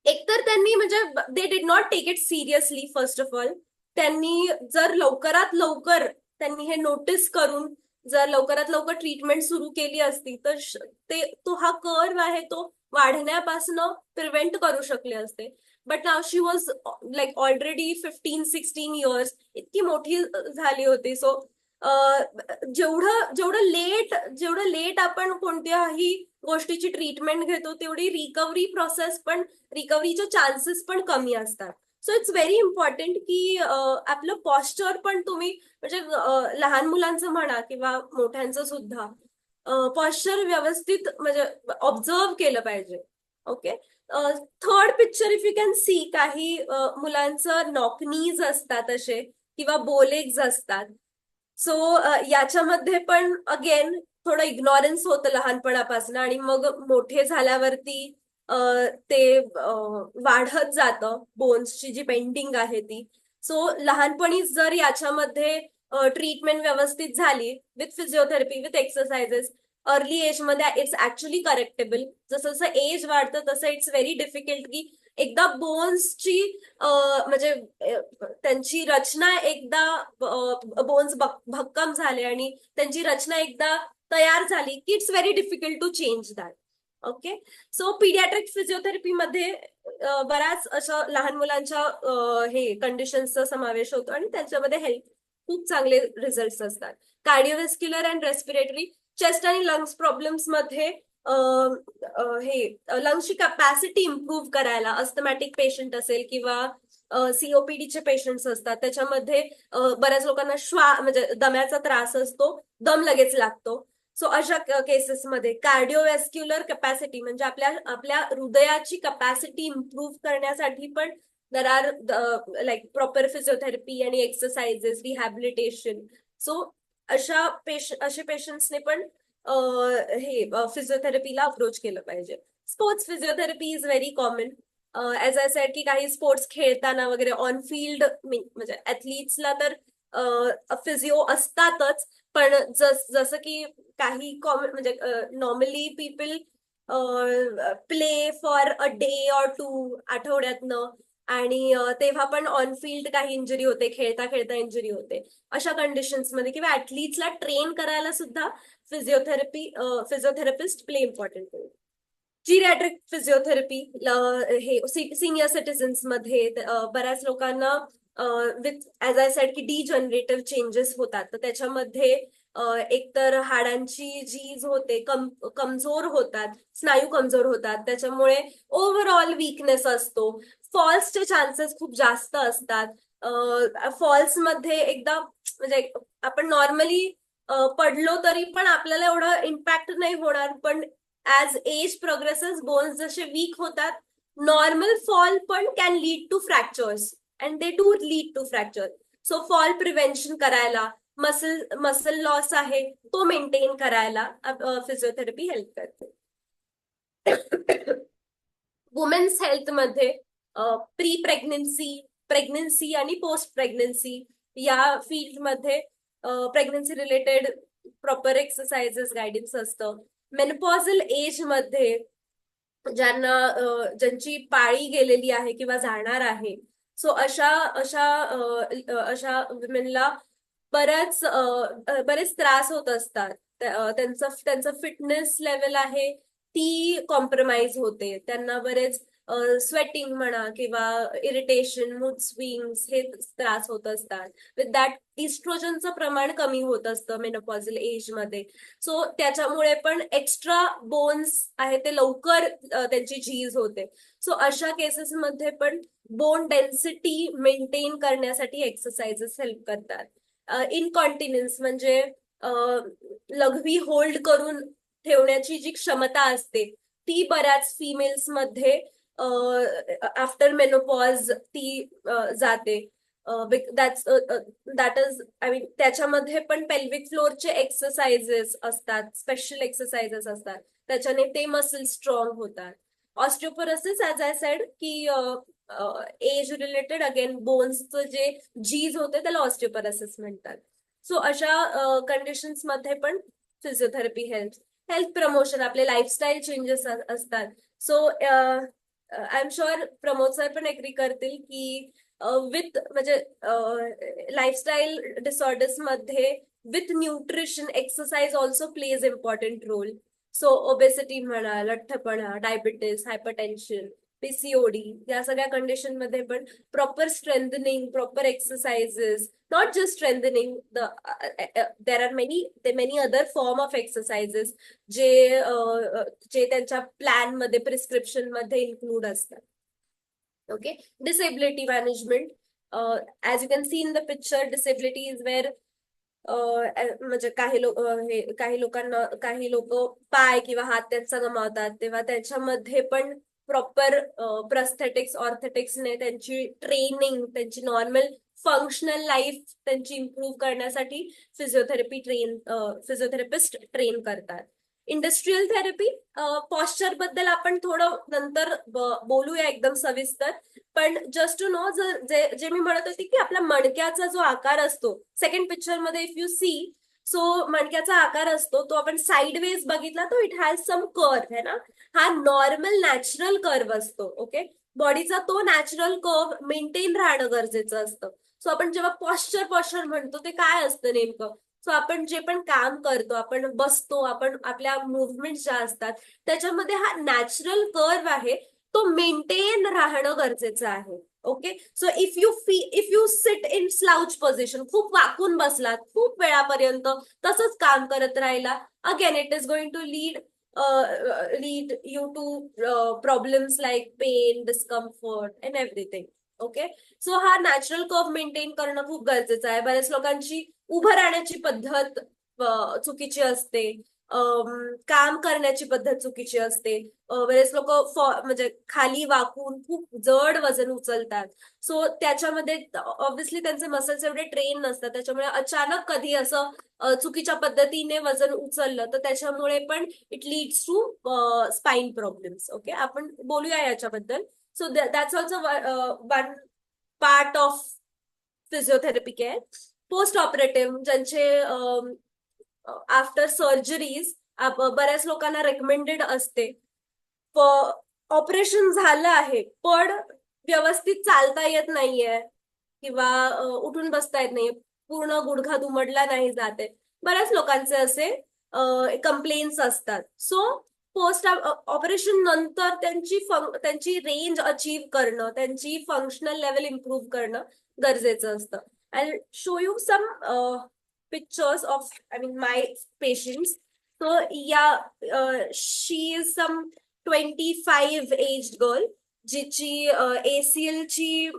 एकतर त्यांनी म्हणजे they did not take it seriously. First of all, त्यांनी जर लवकरात लवकर त्यांनी हे नोटीस करून जर लवकरात लवकर ट्रीटमेंट सुरू केली असती, तर तो हा कर्व आहे तो वाढण्यापासून प्रिव्हेंट करू शकले असते. But now she was like already 15-16 years, इतकी मोठी झाली होती. सो जेवढं लेट आपण कोणत्याही गोष्टीची ट्रीटमेंट घेतो, तेवढी रिकव्हरी प्रोसेस पण, रिकव्हरीचे चान्सेस पण कमी असतात. सो इट्स व्हेरी इम्पॉर्टंट की आपलं पॉस्चर पण तुम्ही म्हणजे लहान मुलांचं म्हणा किंवा मोठ्यांचं सुद्धा पॉस्चर व्यवस्थित म्हणजे ऑब्झर्व केलं पाहिजे. Okay, third picture if you can C, काही मुलांचं नॉकनीज असतात असे किंवा बोलेग्स असतात. सो याच्यामध्ये पण अगेन थोडं इग्नॉरन्स होतं लहानपणापासून, आणि मग मोठे झाल्यावरती ते वाढत जातं बोन्सची जी पेंटिंग आहे ती. सो लहानपणीच जर याच्यामध्ये ट्रीटमेंट व्यवस्थित झाली with physiotherapy, with exercises, early age मध्ये इट्स ऍक्च्युली करेक्टेबल. जसं जसं एज वाढतं तसं इट्स व्हेरी डिफिकल्ट की एकदा बोन्सची म्हणजे त्यांची रचना एकदा बोन्स भक्कम झाले आणि त्यांची रचना एकदा तयार झाली की it's very difficult to change that. Okay, so pediatric फिजिओथेरपीमध्ये बऱ्याच अशा लहान मुलांच्या हे कंडिशन्सचा समावेश होतो, आणि त्यांच्यामध्ये हेल्थ खूप चांगले रिझल्ट असतात. कार्डिओव्हेस्क्युलर अँड रेस्पिरेटरी, चेस्ट आणि लंग्स प्रॉब्लेम्स मध्ये हे लंग्सची कॅपॅसिटी इम्प्रूव्ह करायला, अस्थमॅटिक पेशंट असेल किंवा सीओपीडीचे पेशंट्स असतात, त्याच्यामध्ये बऱ्याच लोकांना म्हणजे दम्याचा त्रास असतो, दम लगेच लागतो. सो अशा केसेसमध्ये कार्डिओव्हेस्क्युलर कॅपॅसिटी म्हणजे आपल्या हृदयाची कॅपॅसिटी इम्प्रूव्ह करण्यासाठी पण there are like proper physiotherapy आणि एक्सरसाइजेस, रिहॅबिलिटेशन. सो असे पेशंट्सने पण हे फिजिओथेरपीला अप्रोच केलं पाहिजे. Sports physiotherapy is very common. As I said की काही स्पोर्ट्स खेळताना वगैरे ऑन फील्ड म्हणजे ऍथलीट्सला तर फिजिओ असतातच, पण जसं की काही कॉमन म्हणजे normally people play for a day or 2 आठवड्यातनं, आणि तेव्हा पण ऑन फील्ड काही इंजुरी होते, खेळता खेळता इंजुरी होते. अशा कंडिशन्समध्ये किंवा ऍथलीट्सला ट्रेन करायला सुद्धा physiotherapist play important role. Geriatric physiotherapy हे सिनियर सिटीजन्स मध्ये बऱ्याच लोकांना विथ ऍज आय सेड की डिजनरेटिव्ह चेंजेस होतात, तर त्याच्यामध्ये एकतर हाडांची झीज होते, कमजोर होतात, स्नायू कमजोर होतात, त्याच्यामुळे ओव्हरऑल वीकनेस असतो. फॉल्सचे चान्सेस खूप जास्त असतात. फॉल्स मध्ये एकदा म्हणजे आपण नॉर्मली पडलो तरी पण आपल्याला एवढं इम्पॅक्ट नाही होणार, पण ऍज एज प्रोग्रेसेस बोन्स जसे वीक होतात, नॉर्मल फॉल पण can lead to fractures and they do lead to fracture. So fall prevention करायला, मसल लॉस आहे तो मेंटेन करायला फिजिओथेरपी हेल्प करते. वुमेन्स हेल्थमध्ये प्री प्रेग्नन्सी, प्रेग्नन्सी आणि पोस्ट प्रेग्नन्सी या फील्डमध्ये pregnancy related proper exercises guidance असतं. मेनोपॉझल एज मध्ये ज्यांची पाळी गेलेली आहे किंवा जाणार आहे, सो अशा अशा अशा विमेनला बरेच त्रास होत असतात. त्यांचं फिटनेस लेवल आहे ती कॉम्प्रोमाइज होते. त्यांना बरेच स्वेटिंग म्हणा किंवा इरिटेशन, मूड स्विंग्स हे त्रास होत असतात. विथ दॅट इस्ट्रोजनचं प्रमाण कमी होत असतं मेनोपॉझल एज मध्ये. सो त्याच्यामुळे पण एक्स्ट्रा बोन्स आहे ते लवकर त्यांची झीज होते. सो अशा केसेसमध्ये पण बोन डेन्सिटी मेंटेन करण्यासाठी एक्सरसाइजेस हेल्प करतात. इनकॉन्टिन्युन्स म्हणजे लघवी होल्ड करून ठेवण्याची जी क्षमता असते ती बऱ्याच फिमेल्स मध्ये आफ्टर मेनोपॉज ती जाते. दॅट इज आय मीन त्याच्यामध्ये पण पेल्विक फ्लोअरचे एक्सरसाइजेस असतात, स्पेशल एक्सरसाइजेस असतात, त्याच्याने ते मसल स्ट्रॉंग होतात. ऑस्टिओपोरोसिस ऍज आय सेड की एज रिलेटेड अगेन बोन्सचं जे जीज होते त्याला ऑस्टिओपोरोसिस म्हणतात. सो अशा कंडिशन्स मध्ये पण फिजिओथेरपी हेल्थ प्रमोशन, आपले लाईफस्टाईल चेंजेस असतात. So I am sure Pramod sir पण एग्री करतील की विथ म्हणजे लाईफस्टाईल डिसऑर्डर्स मध्ये with nutrition exercise also plays important role. So obesity म्हणा, लठ्ठपणा, डायबिटीस, हायपरटेन्शन, पीसीओडी या सगळ्या कंडिशन मध्ये पण proper strengthening, proper exercises, not just strengthening there are many other form of exercises जे जे त्यांच्या प्लॅन मध्ये, प्रिस्क्रिप्शन मध्ये इन्क्लूड असतात. Okay. Disability management, as you can C in the picture, disability is where म्हणजे काही लोक पाय किंवा हात त्यांचा गमावतात, तेव्हा त्याच्यामध्ये पण प्रॉपर प्रस्थेटिक्स, ऑर्थेटिक्सने त्यांची ट्रेनिंग, त्यांची नॉर्मल फंक्शनल लाईफ त्यांची इम्प्रूव्ह करण्यासाठी फिजिओथेरपिस्ट ट्रेन करतात. इंडस्ट्रियल थेरपी, पॉस्चर बद्दल आपण थोडं नंतर बोलूया एकदम सविस्तर. पण जस्ट टू नो, जे मी म्हणत होते की आपल्या मणक्याचा जो आकार असतो, सेकंड पिक्चर मध्ये इफ यू सी, सो मणक्याचा आकार असतो तो आपण साईडवेज बघितला तर इट हॅज सम कर्व है ना. हा नॉर्मल नॅचरल कर्व असतो. ओके. बॉडीचा तो नॅचरल कर्व मेंटेन राहणं गरजेचं असतं. सो आपण जेव्हा पॉस्चर म्हणतो ते काय असतं नेमकं, सो आपण जे पण काम करतो, आपण बसतो, आपण आपल्या मुवमेंट ज्या असतात त्याच्यामध्ये हा नॅचरल कर्व आहे तो मेंटेन राहणं गरजेचं आहे. Okay. So if you sit in slouch position, खूप वाकून बसलात खूप वेळापर्यंत तसंच काम करत राहिला, again it is going to lead you to problems like pain, discomfort and everything. Okay. So हा नॅचरल कर्व मेंटेन करणं खूप गरजेचं आहे. बऱ्याच लोकांची उभं राहण्याची पद्धत चुकीची असते, काम करण्याची पद्धत चुकीची असते. बरेच लोक म्हणजे खाली वाकून खूप जड वजन उचलतात. सो त्याच्यामध्ये ऑब्व्हियसली त्यांचे मसल्स एवढे ट्रेन नसतात, त्याच्यामुळे अचानक कधी असं चुकीच्या पद्धतीने वजन उचललं तर त्याच्यामुळे पण it leads to spine problems. Okay. आपण बोलूया याच्याबद्दल. So that's also one part of physiotherapy care. Post operative, ज्यांचे आफ्टर सर्जरीज बऱ्याच लोकांना रेकमेंडेड असते. ऑपरेशन झालं आहे पण व्यवस्थित चालता येत नाहीये किंवा उठून बसता येत नाहीये, पूर्ण गुडघा दुमडला नाही जाते, बऱ्याच लोकांचे असे कंप्लेंट्स असतात. सो पोस्ट ऑपरेशन नंतर त्यांची रेंज अचीव्ह करणं, त्यांची फंक्शनल लेवल इम्प्रूव्ह करणं गरजेचं असतं. I show you some pictures of, I mean, my patients. So yeah, she is some 25 aged girl जिची ACL ची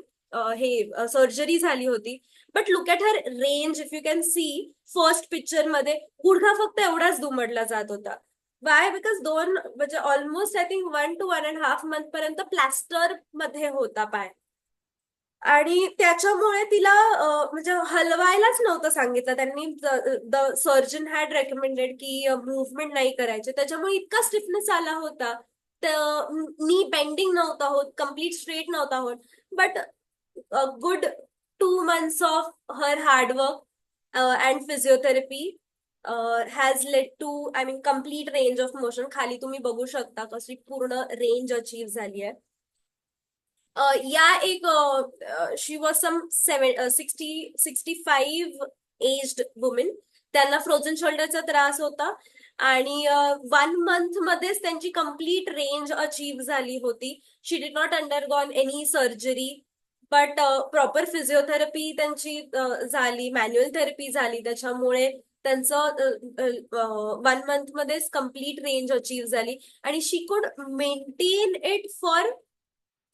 हे सर्जरी झाली होती. But look at her range. If you can C first picture मध्ये गुडघा फक्त एवढाच दुमडला जात होता. वाय? बिकॉज म्हणजे almost I think 1 to 1.5 month पर्यंत प्लास्टर मध्ये होता पाय. आणि त्याच्यामुळे तिला म्हणजे हलवायलाच नव्हतं सांगितलं त्यांनी. द सर्जन हॅड रेकमेंडेड की मुव्हमेंट नाही करायचे. त्याच्यामुळे इतका स्टिफनेस आला होता. नी बेंडिंग नव्हता होत, कम्प्लीट स्ट्रेट नव्हता होत. But good 2 months of her hard work and physiotherapy has led to, I mean, complete range of motion. खाली तुम्ही बघू शकता कशी पूर्ण रेंज अचीव्ह झाली आहे. या एक शी वॉज सम 65 एज्ड वुमेन. त्यांना फ्रोझन शोल्डरचा त्रास होता आणि 1 month मध्येच त्यांची कम्प्लीट रेंज अचीव्ह झाली होती. She did not undergone any surgery, but proper physiotherapy त्यांची झाली, मॅन्युअल थेरपी झाली. त्याच्यामुळे त्यांचं 1 month मध्येच कम्प्लीट रेंज अचीव्ह झाली आणि शी कुड maintain it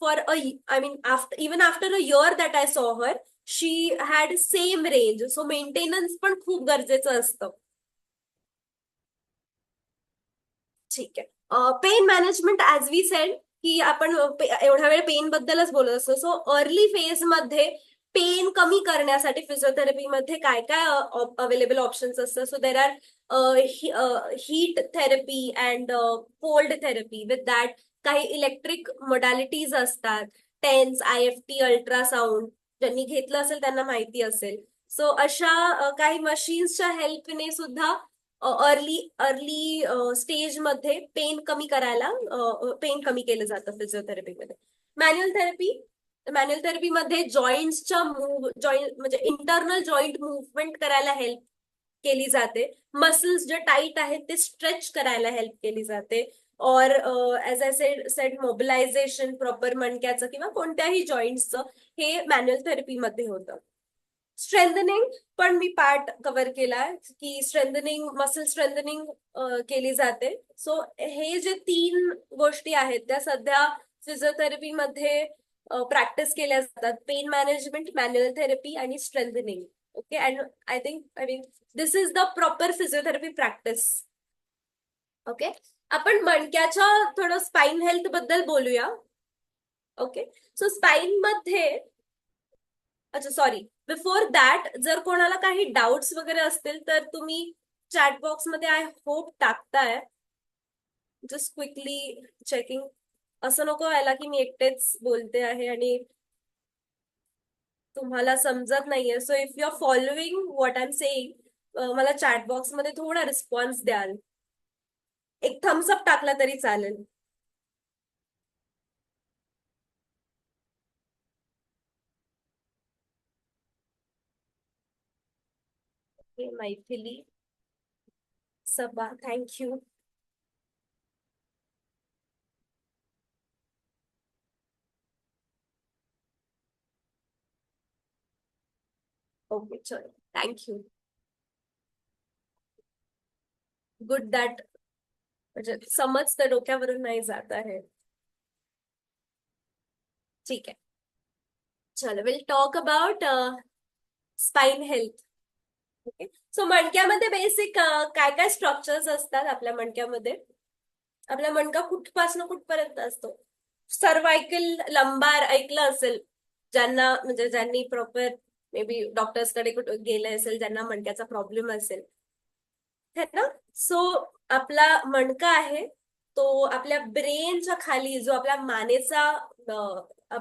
for I mean, even after a year that I saw her, she had same range. So maintenance पण खूप गरजेचं असतं. ठीक आहे. Pain management, as we said, की आपण एवढ्या वेळ पेन बद्दलच बोलत असतो. सो अर्ली फेज मध्ये पेन कमी करण्यासाठी फिजिओथेरपीमध्ये काय काय अवेलेबल ऑप्शन्स असतात. So there are heat therapy and cold therapy. With that काही इलेक्ट्रिक मोडॅलिटीज असतात. TENS, IFT, ultrasound. ज्यांनी घेतलं असेल त्यांना माहिती असेल. सो अशा काही मशीन्सच्या हेल्पने सुद्धा अर्ली अर्ली स्टेजमध्ये पेन कमी केलं जातं फिजिओथेरपीमध्ये. मॅन्युअल थेरपीमध्ये जॉईंट्सच्या जॉईंट म्हणजे इंटरनल जॉईंट मुव्हमेंट करायला हेल्प केली जाते. मसल्स जे टाईट आहेत ते स्ट्रेच करायला हेल्प केली जाते. और as I said mobilization proper मणक्याचं किंवा कोणत्याही जॉईंट्सचं हे मॅन्युअल थेरपीमध्ये होतं. स्ट्रेंथनिंग पण मी पार्ट कव्हर केलाय की मसल स्ट्रेंथनिंग केली जाते. सो हे जे 3 गोष्टी आहेत त्या सध्या फिजिओथेरपीमध्ये प्रॅक्टिस केल्या जातात. पेन मॅनेजमेंट, मॅन्युअल थेरपी आणि strengthening. Okay. And I mean this is the proper physiotherapy practice. Okay. आपण मणक्याच्या थोडं स्पाइन हेल्थ बद्दल बोलूया. ओके. सो स्पाइन मध्ये, अच्छा सॉरी, बिफोर दॅट जर कोणाला काही डाऊट्स वगैरे असतील तर तुम्ही चॅट बॉक्स मध्ये आय होप टाकताय. Just quickly checking. असं नको व्हायला की मी एकटेच बोलते आहे आणि तुम्हाला समजत नाहीये. So if you are following what I am saying, मला चॅट बॉक्स मध्ये थोडा रिस्पॉन्स द्याल. एक थम्सअप टाकला तरी चालेल. मैथिली, सबा, थँक्यू. ओके, चलो, थँक्यू. गुड दॅट म्हणजे समजतं, डोक्यावरून नाही जात आहे. ठीक आहे. चलो, will talk about spine health. Okay. So मणक्यामध्ये बेसिक काय काय स्ट्रक्चर्स असतात आपल्या मणक्यामध्ये. आपला मणका कुठपासून कुठपर्यंत असतो. सर्वायकल, लंबार ऐकलं असेल ज्यांना, म्हणजे ज्यांनी प्रॉपर मे बी डॉक्टर्सकडे कुठे गेले असेल, ज्यांना मणक्याचा प्रॉब्लेम असेल, है ना. सो आपला मणका आहे तो आपल्या ब्रेनच्या खाली, जो आपल्या मानेचा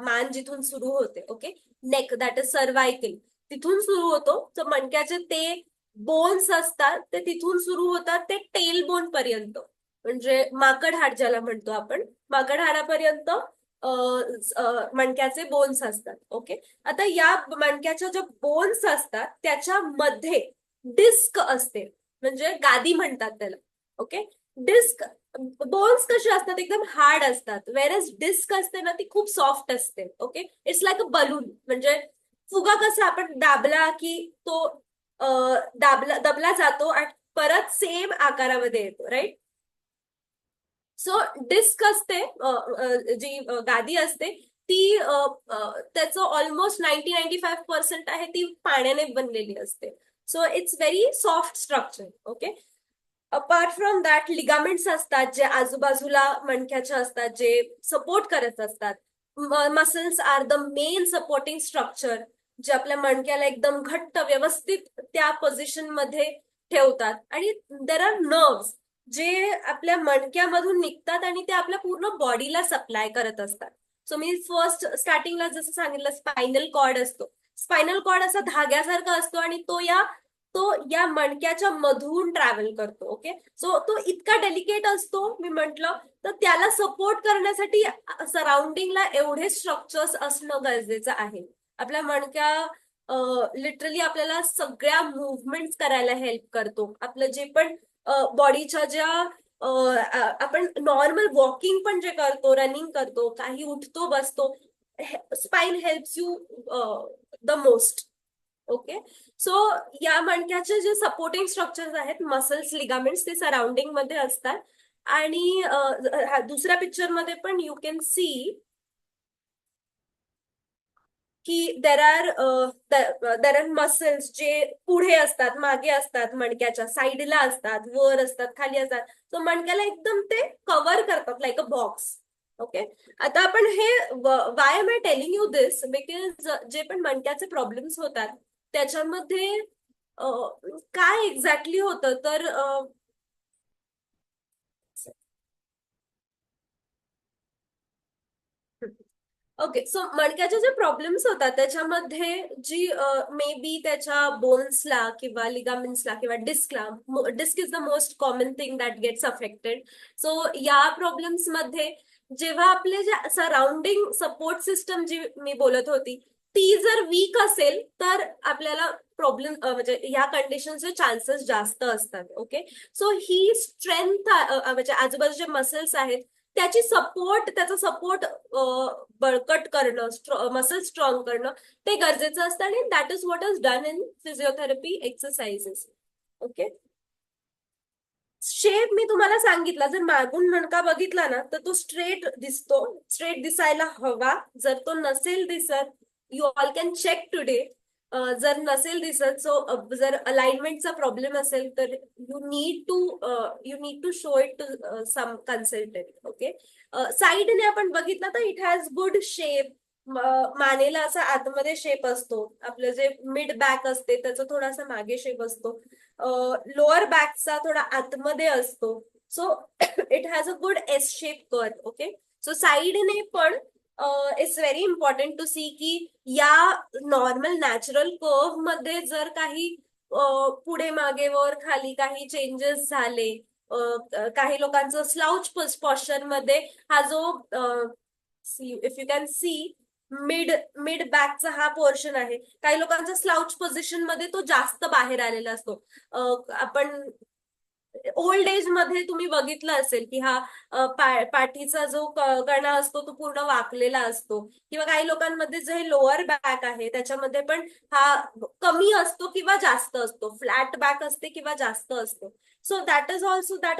मान जिथून सुरू होते, okay, neck, that is cervical, तिथून सुरू होतो. तर मणक्याचे ते बोन्स असतात ते तिथून सुरू होतात ते टेल बोन पर्यंत, म्हणजे माकड हाड ज्याला म्हणतो आपण, माकड हाडापर्यंत मणक्याचे बोन्स असतात. ओके. आता या मणक्याच्या ज्या बोन्स असतात त्याच्यामध्ये डिस्क असते, म्हणजे गादी म्हणतात त्याला. ओके. डिस्क, बोन्स कसे असतात एकदम हार्ड असतात, वेरएज डिस्क असते ना ती खूप सॉफ्ट असते. Okay. It's like a balloon, म्हणजे फुगा कसा आपण दाबला की तो दबला जातो आणि परत सेम आकारामध्ये येतो, राईट. सो डिस्क असते, जी गादी असते ती त्याचं ऑलमोस्ट 90-95% आहे ती पाण्याने बनलेली असते. So it's very soft structure. Okay. Apart from that ligaments असतात जे आजूबाजूला मणक्याच्या असतात, जे सपोर्ट करत असतात. Muscles are the main supporting structure, जे आपल्या मणक्याला एकदम घट्ट व्यवस्थित त्या पोझिशन मध्ये ठेवतात. आणि देर आर नर्व्स जे आपल्या मणक्यामधून निघतात आणि ते आपल्या पूर्ण बॉडीला सप्लाय करत असतात. सो मी फर्स्ट स्टार्टिंगला जसं सांगितलं, स्पायनल कॉर्ड असतो. स्पायनल कॉर्ड असा धाग्यासारखा असतो आणि तो या मणक्याच्या मधून ट्रॅव्हल करतो. ओके. सो तो इतका डेलिकेट असतो, मी म्हंटल, तर त्याला सपोर्ट करण्यासाठी सराउंडिंगला एवढे स्ट्रक्चर्स असणं गरजेचं आहे. आपल्या मणक्या लिटरली आपल्याला सगळ्या मुवमेंट्स करायला हेल्प करतो. आपलं जे पण बॉडीच्या ज्या आपण नॉर्मल वॉकिंग पण जे करतो, रनिंग करतो, काही उठतो बसतो, spine helps you the most. Okay. So या मणक्याचे जे सपोर्टिंग स्ट्रक्चर्स आहेत, मसल्स, लिगामेंट्स, ते सराउंडिंग मध्ये असतात. आणि दुसऱ्या पिक्चर मध्ये पण यू कॅन सी की देर आर मसल्स जे पुढे असतात, मागे असतात, मणक्याच्या साईडला असतात, वर असतात, खाली असतात. सो मणक्याला एकदम ते कव्हर करतात लाईक अ बॉक्स. ओके. आता आपण हे why am I telling you this, because जे पण मणक्याचे प्रॉब्लेम्स होतात त्याच्यामध्ये काय एक्झॅक्टली होतं तर ओके. सो मणक्याचे जे प्रॉब्लेम्स होतात त्याच्यामध्ये जी मे बी त्याच्या बोन्सला किंवा लिगामेंट्सला किंवा डिस्कला, disc is the most common thing that gets affected. So या प्रॉब्लेम्स मध्ये जेव्हा आपले जे सराउंडिंग सपोर्ट सिस्टम जी मी बोलत होती ती जर वीक असेल तर आपल्याला प्रॉब्लेम म्हणजे ह्या कंडिशनचे चान्सेस जास्त असतात. ओके. सो ही स्ट्रेंथ म्हणजे आजूबाजूचे मसल्स आहेत त्याचा सपोर्ट बळकट करणं, मसल स्ट्रॉंग करणं, ते गरजेचं असतं. आणि that is what is done in physiotherapy exercises. Okay. Shape मी तुम्हाला सांगितला, जर मागून मणका बघितला ना तर तो स्ट्रेट दिसतो, स्ट्रेट दिसायला हवा. जर तो नसेल दिसत, you all can check today. जर नसेल दिसत, सो जर अलाइनमेंटचा प्रॉब्लेम असेल तर you need to show it to some consultant. Okay. साईडने आपण बघितलं तर इट हॅज गुड शेप. मानेला असा आतमध्ये शेप असतो. आपलं जे मिड बॅक असते त्याचा थोडासा मागे शेप असतो. लोअर बॅकचा थोडा आतमध्ये असतो. So it has a good S shape curve. Okay. So साईडने पण it's very important to see की या नॉर्मल नॅचरल कर्व मध्ये जर काही पुढे मागे वर खाली काही चेंजेस झाले, काही लोकांचं स्लाउच पॉस्चर मध्ये हा जो if you can see mid mid बॅकचा हा पोर्शन आहे, काही लोकांचा स्लाउच पोझिशन मध्ये तो जास्त बाहेर आलेला असतो. आपण ओल्ड एज मध्ये तुम्ही बघितलं असेल की हा पाठीचा जो कणा असतो तो पूर्ण वाकलेला असतो. किंवा काही लोकांमध्ये जे लोअर बॅक आहे त्याच्यामध्ये पण हा कमी असतो किंवा जास्त असतो, फ्लॅट बॅक असते किंवा जास्त असतो. So that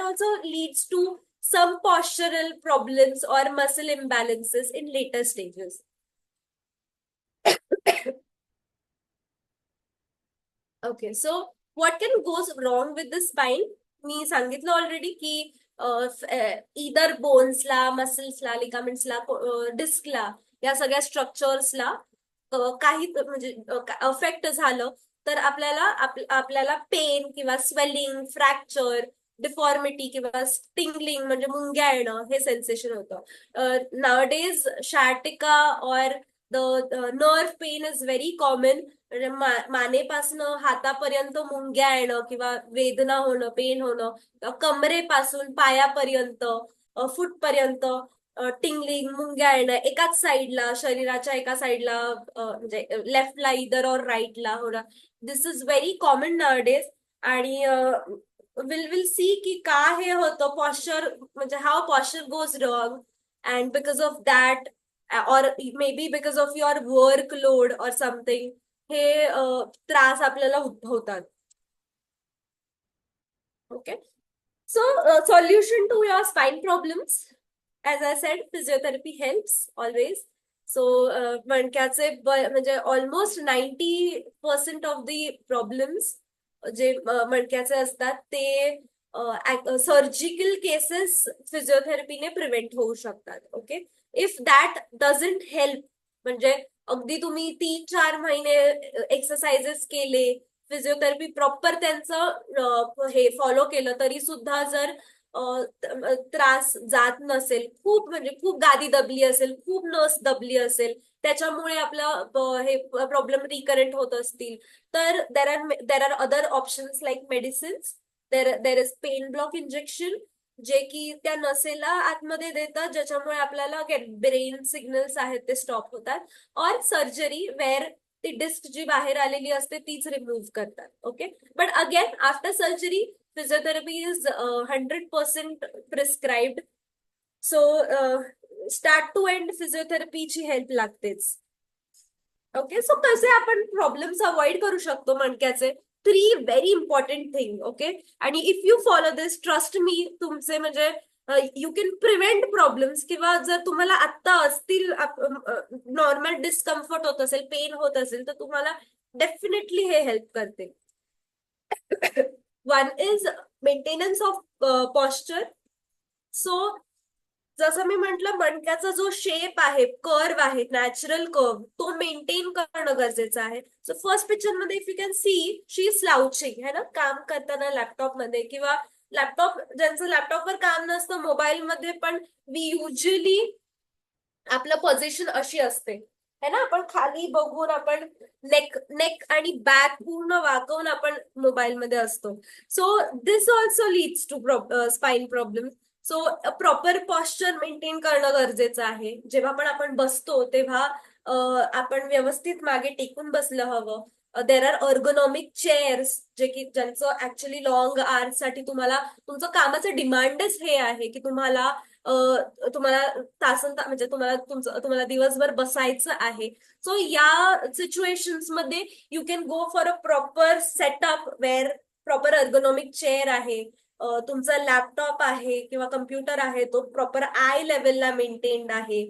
also leads to some postural problems or muscle imbalances in later stages. Okay, so what can goes wrong with the spine? मी सांगितलं ऑलरेडी की इदर बोन्सला, मसल्सला, लिगामेंट्सला, डिस्कला, या सगळ्या स्ट्रक्चर्सला काही म्हणजे अफेक्ट झालं तर आपल्याला पेन किंवा स्वेलिंग, फ्रॅक्चर, डिफॉर्मिटी किंवा स्टिंगलिंग म्हणजे मुंग्या येणं हे सेन्सेशन होतं. नावडेज शार्टिका और the nerve pain is very common. म्हणजे मानेपासनं हातापर्यंत मुंग्या येणं किंवा वेदना होणं, पेन होणं, कमरेपासून पायापर्यंत, फुटपर्यंत टिंगलिंग, मुंग्या येणं, एकाच साईडला, शरीराच्या एका साईडला, म्हणजे लेफ्टला इधर और राईटला होणं. This is very common nowadays. आणि विल सी की का हे होतं, पॉश्चर म्हणजे how posture goes wrong, and because of that और maybe because of your work load और समथिंग हे त्रास आपल्याला उद्भवतात. Okay. So solution to your spine problems, as I said, physiotherapy helps always. So मणक्याचे म्हणजे almost 90% of the problems जे मणक्याचे असतात ते सर्जिकल केसेस फिजिओथेरपीने प्रिव्हेंट होऊ शकतात. Okay, if that doesn't help, म्हणजे अगदी तुम्ही 3-4 महिने एक्सरसाइजेस केले, फिजिओथेरपी प्रॉपर त्यांचं हे फॉलो केलं, तरी सुद्धा जर त्रास जात नसेल, खूप म्हणजे खूप गादी दबली असेल, खूप नस दबली असेल, त्याच्यामुळे आपला हे प्रॉब्लेम रिकरंट होत असतील, तर there are other options like medicines. There is pain block injection, जे की त्या नसेला आतमध्ये देतात, ज्याच्यामुळे आपल्याला ब्रेन सिग्नल्स आहेत ते स्टॉप होतात. और सर्जरी वेअर ती डिस्क जी बाहेर आलेली असते तीच रिमूव्ह करतात. Okay, but again after surgery physiotherapy is 100% prescribed. So start to end फिजिओथेरपीची हेल्प लागतेच. ओके, सो कसे आपण प्रॉब्लेम्स अवॉइड करू शकतो मणक्याचे? 3 व्हेरी इम्पॉर्टंट थिंग. ओके, आणि if you follow this, trust me, तुमचे म्हणजे यू कॅन प्रिव्हेंट प्रॉब्लेम्स. किंवा जर तुम्हाला आत्ता असतील नॉर्मल डिस्कम्फर्ट होत असेल, पेन होत असेल, तर तुम्हाला डेफिनेटली हे हेल्प करते. One is maintenance of posture. So जसं मी म्हंटल, मणक्याचा जो शेप आहे, कर्व आहे, नॅचरल कर्व, तो मेंटेन करणं गरजेचं आहे. सो फर्स्ट पिक्चर मध्ये if you can C, she slouching है ना, काम करताना लॅपटॉप मध्ये, किंवा ज्यांचं लॅपटॉपवर काम नसतं, मोबाईल मध्ये पण वी युजली आपलं पोझिशन अशी असते है ना, आपण खाली बघून, आपण नेक आणि बॅक पूर्ण वाकवून आपण मोबाईल मध्ये असतो. So this also leads to spine problem. So proper posture maintain करणं गरजेचं आहे. जेव्हा पण आपण बसतो तेव्हा आपण व्यवस्थित मागे टेकून बसलं हवं. देर आर अर्गोनॉमिक चेअर्स, जे की ज्यांचं ऍक्च्युली लॉंग आवर्स साठी तुम्हाला, तुमचं कामाचं डिमांडच हे आहे की तुम्हाला तुम्हाला म्हणजे तुम्हाला दिवसभर बसायचं आहे. सो या सिच्युएशन्स मध्ये you can go for a proper setup where proper ergonomic chair आहे, तुमचा लॅपटॉप आहे किंवा कम्प्युटर आहे तो प्रॉपर आय लेवलला मेंटेन्ड आहे,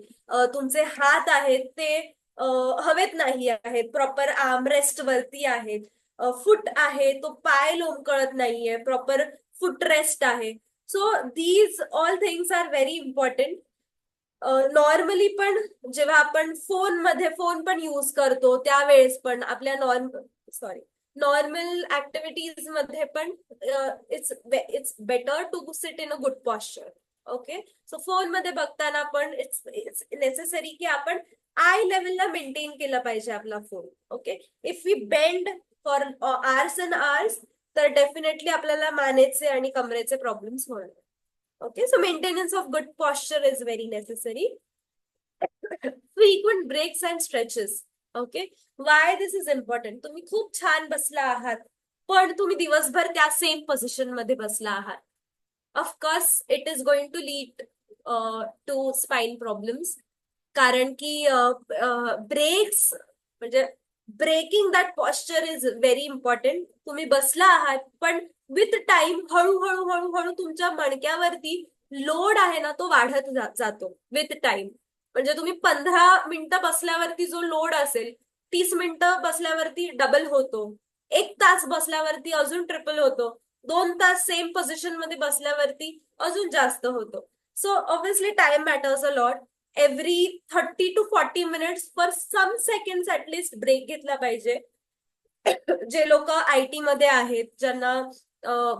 तुमचे हात आहेत ते हवेत नाही आहेत, प्रॉपर आर्मरेस्ट वरती आहेत, फूट आहे तो पाय लोंबकळत नाहीये, प्रॉपर फुट रेस्ट आहे. So these all things are very important. Normally पण जेव्हा आपण फोन पण युज करतो, त्यावेळेस पण आपल्या नॉर्मल ऍक्टिव्हिटीज मध्ये पण it's better to sit in a good posture. Okay, so phone मध्ये बघताना पण इट्स नेसेसरी की आपण आय लेवलला मेंटेन केलं पाहिजे आपला phone. Okay, if we bend for hours and hours, तर डेफिनेटली आपल्याला मानेचे आणि कमरेचे प्रॉब्लेम्स होणार. Okay, so maintenance of good posture is very necessary. Frequent breaks and stretches. Okay, why this is important? तुम्ही खूप छान बसला आहात, पण तुम्ही दिवसभर त्या सेम पोझिशन मध्ये बसला आहात, of course it is going to lead to spine problems. कारण की ब्रेक्स म्हणजे breaking that posture is very important. तुम्ही बसला आहात, पण विथ टाइम हळूहळू हळूहळू तुमच्या मणक्यावरती लोड आहे ना, तो वाढत जातो विथ टाइम. म्हणजे तुम्ही 15 मिनिटं बसल्यावरती जो लोड असेल, 30 मिनिटं बसल्यावरती डबल होतो, 1 तास बसल्यावरती अजून ट्रिपल होतो, 2 तास सेम पोझिशन मध्ये बसल्यावरती अजून जास्त होतो. So obviously time matters a lot. Every 30 to 40 minutes for some seconds at least break घेतला पाहिजे. जे लोक IT मध्ये आहेत, ज्यांना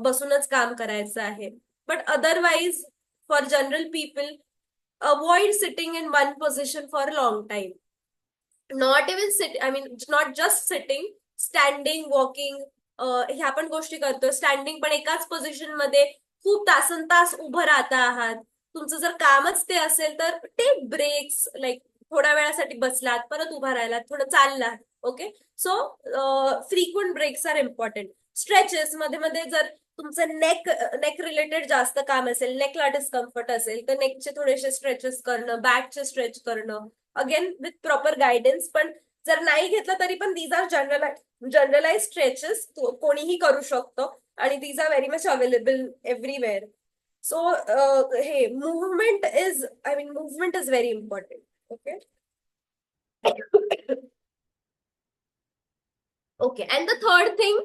बसूनच काम करायचं आहे, but otherwise for general people, avoid sitting in one position for long time. Not even not just sitting, standing, walking, ह्या पण गोष्टी करतो. स्टँडिंग पण एकाच पोझिशन मध्ये खूप तासन तास उभं राहता आहात, तुमचं जर कामच ते असेल, तर टेक ब्रेक्स, लाईक थोड्या वेळासाठी बसलात, परत उभा राहिलात, थोडं चाललात. Okay, so frequent breaks are important. Stretches मध्ये मध्ये जर तुमचं नेक रिलेटेड जास्त काम असेल, नेकला डिस्कम्फर्ट असेल, तर नेकचे थोडेसे स्ट्रेचेस करणं, बॅकचे स्ट्रेच करणं, अगेन विथ प्रॉपर गायडन्स. पण जर नाही घेतलं तरी पण दीज आर जनरलाइज स्ट्रेचेस, कोणीही करू शकतो, आणि these are very much available everywhere. So हे movement is very important. Okay, okay. And the third thing,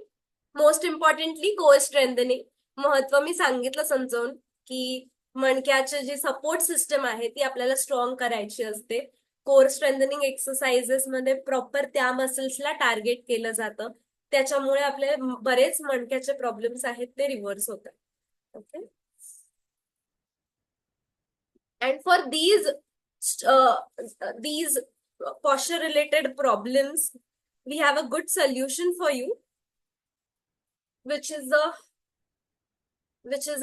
most importantly core strengthening. महत्व मी सांगितलं समजावून, की मणक्याची जी सपोर्ट सिस्टम आहे ती आपल्याला स्ट्रॉंग करायची असते. कोर स्ट्रेंथनिंग एक्सरसाइजेस मध्ये प्रॉपर त्या मसल्सला टार्गेट केलं जातं. त्याच्यामुळे आपले बरेच मणक्याचे प्रॉब्लेम्स आहेत ते रिव्हर्स होतात. Okay. And for these posture related problems, we have a good solution for you, which is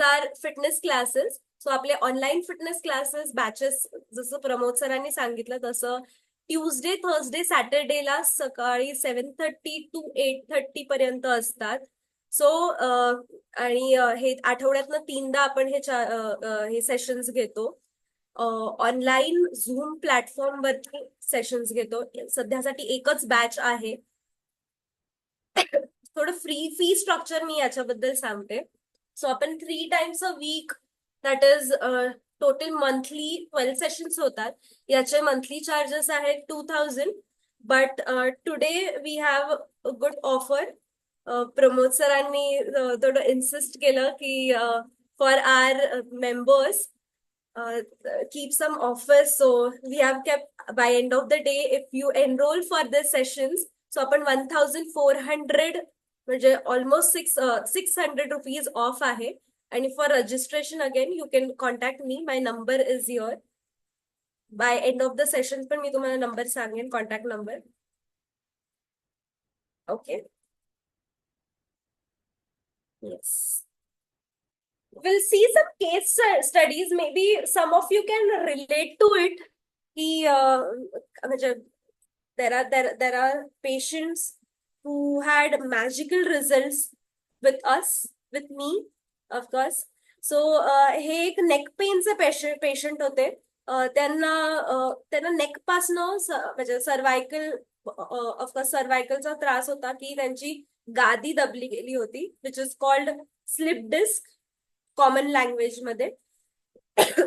our fitness classes. So आपले ऑनलाईन फिटनेस क्लासेस बॅचेस, जसं प्रमोद सरांनी सांगितलं तसं ट्यूजडे, थर्सडे, सॅटर्डेला सकाळी 7:30 to 8:30 पर्यंत असतात. सो आणि हे आठवड्यातनं 3दा आपण हे सेशन्स घेतो. ऑनलाईन झूम प्लॅटफॉर्म वरती सेशन्स घेतो. सध्यासाठी एकच बॅच आहे. थोडं फी स्ट्रक्चर मी याच्याबद्दल सांगते. सो आपण 3 times a week, that is total monthly 12 sessions होतात. याचे मंथली चार्जेस आहेत 2,000. But today we have a good offer. Pramod सरांनी थोडं इन्सिस्ट केलं की for our members keep some offers. So we have kept, by end of the day, if you enroll for the sessions, so आपण 1,400 म्हणजे almost 600 rupees off आहे. आणि for registration again you can contact me, my number is your. By end of the session पण मी तुम्हाला number सांगेन, contact number. Okay. Yes. we'll see some case studies. Maybe some of you can relate to it. की म्हणजे there are patients who had magical results with us, with me, of course. So हे एक neck पेनचे patient होते. त्यांना neck पासनं म्हणजे cervical, of course सर्वायकलचा त्रास होता की त्यांची गादी दबली गेली होती, which is called slip disc common language मध्ये.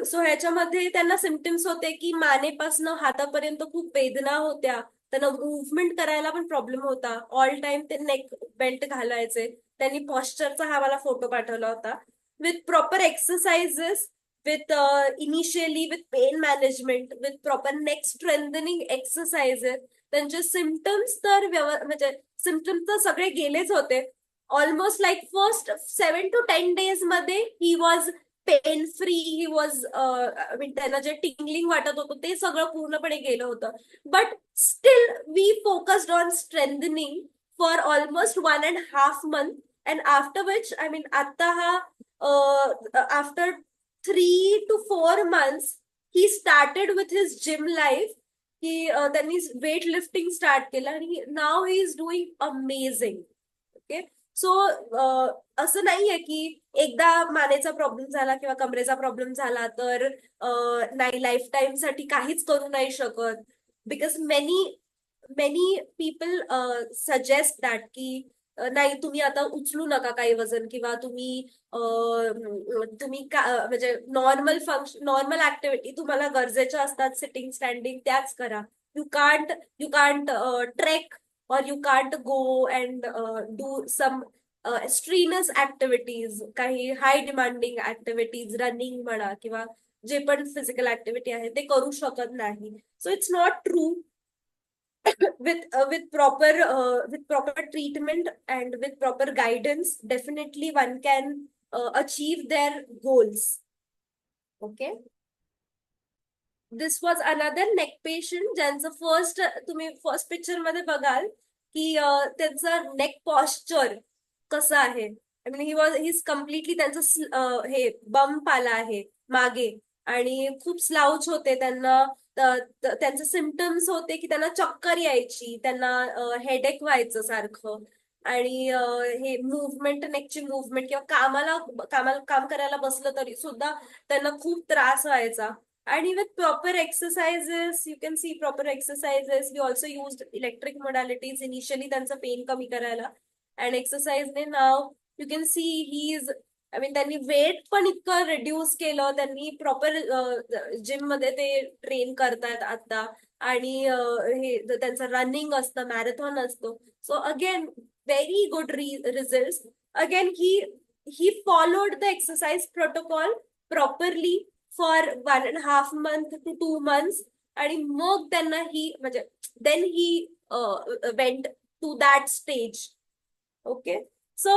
सो ह्याच्यामध्ये त्यांना सिम्पटम्स होते की मानेपासनं हातापर्यंत खूप वेदना होत्या. त्यांना मुव्हमेंट करायला पण प्रॉब्लेम होता. ऑल टाइम ते नेक बेल्ट घालायचे. त्यांनी पॉस्चरचा हा मला फोटो पाठवला होता. With proper exercises, with initially with pain management, with proper neck strengthening exercises, त्यांचे सिम्पटम्स तर म्हणजे सिम्पटम्स तर सगळे गेलेच होते. Almost like first 7 to 10 days मध्ये he was pain free. He was त्यांना जे टिंगलिंग वाटत होतं ते सगळं पूर्णपणे गेलं होतं. But still we focused on strengthening for almost 1.5 months. And after which, I mean आता हा after 3 to 4 months he started with his gym life. की त्यांनी वेट लिफ्टिंग स्टार्ट केलं आणि now he is doing amazing. Okay. So असं नाहीये की एकदा मानेचा प्रॉब्लेम झाला किंवा कमरेचा प्रॉब्लेम झाला तर नाही, लाईफ टाईम साठी काहीच करू नाही शकत. Because many people suggest that की नाही, तुम्ही आता उचलू नका काही वजन, किंवा तुम्ही म्हणजे नॉर्मल ऍक्टिव्हिटी तुम्हाला गरजेच्या असतात, सिटिंग स्टँडिंग, त्याच करा. You can't trek, or you can't go and do some strenuous activities, काही हाय डिमांडिंग ऍक्टिव्हिटीज, रनिंग म्हणा किंवा जे पण फिजिकल ऍक्टिव्हिटी आहे ते करू शकत नाही. So it's not true. with proper treatment and with proper guidance, definitely one can achieve their goals. Okay. This was another neck patient, ज्यांचं तुम्ही फर्स्ट पिक्चर मध्ये बघाल की त्यांचं नेक पॉस्चर कसं आहे. आय मीन ही कम्प्लिटली, त्यांचं हे बंप आला आहे मागे आणि खूप स्लाउच होते त्यांना. त्यांचे सिम्पटम्स होते की त्यांना चक्कर यायची, त्यांना हेडेक व्हायचं सारखं, आणि हे मुवमेंट, नेकची मुवमेंट, किंवा काम करायला बसलं तरी सुद्धा त्यांना खूप त्रास व्हायचा. And with proper exercises, you can see proper exercises. We also used electric modalities initially, त्यांचं पेन कमी करायला. And exercise ने now you can see he is I mean त्यांनी वेट पण इतकं रिड्यूस केलं, त्यांनी प्रॉपर जिम मध्ये ते ट्रेन करतायत आता. आणि हे त्यांचं रनिंग असतं, मॅरेथॉन असतो. So again very good result. Again he followed the exercise protocol properly for 1.5 month to 2 months. आणि मग त्यांना ही म्हणजे then he went to that stage. Okay. So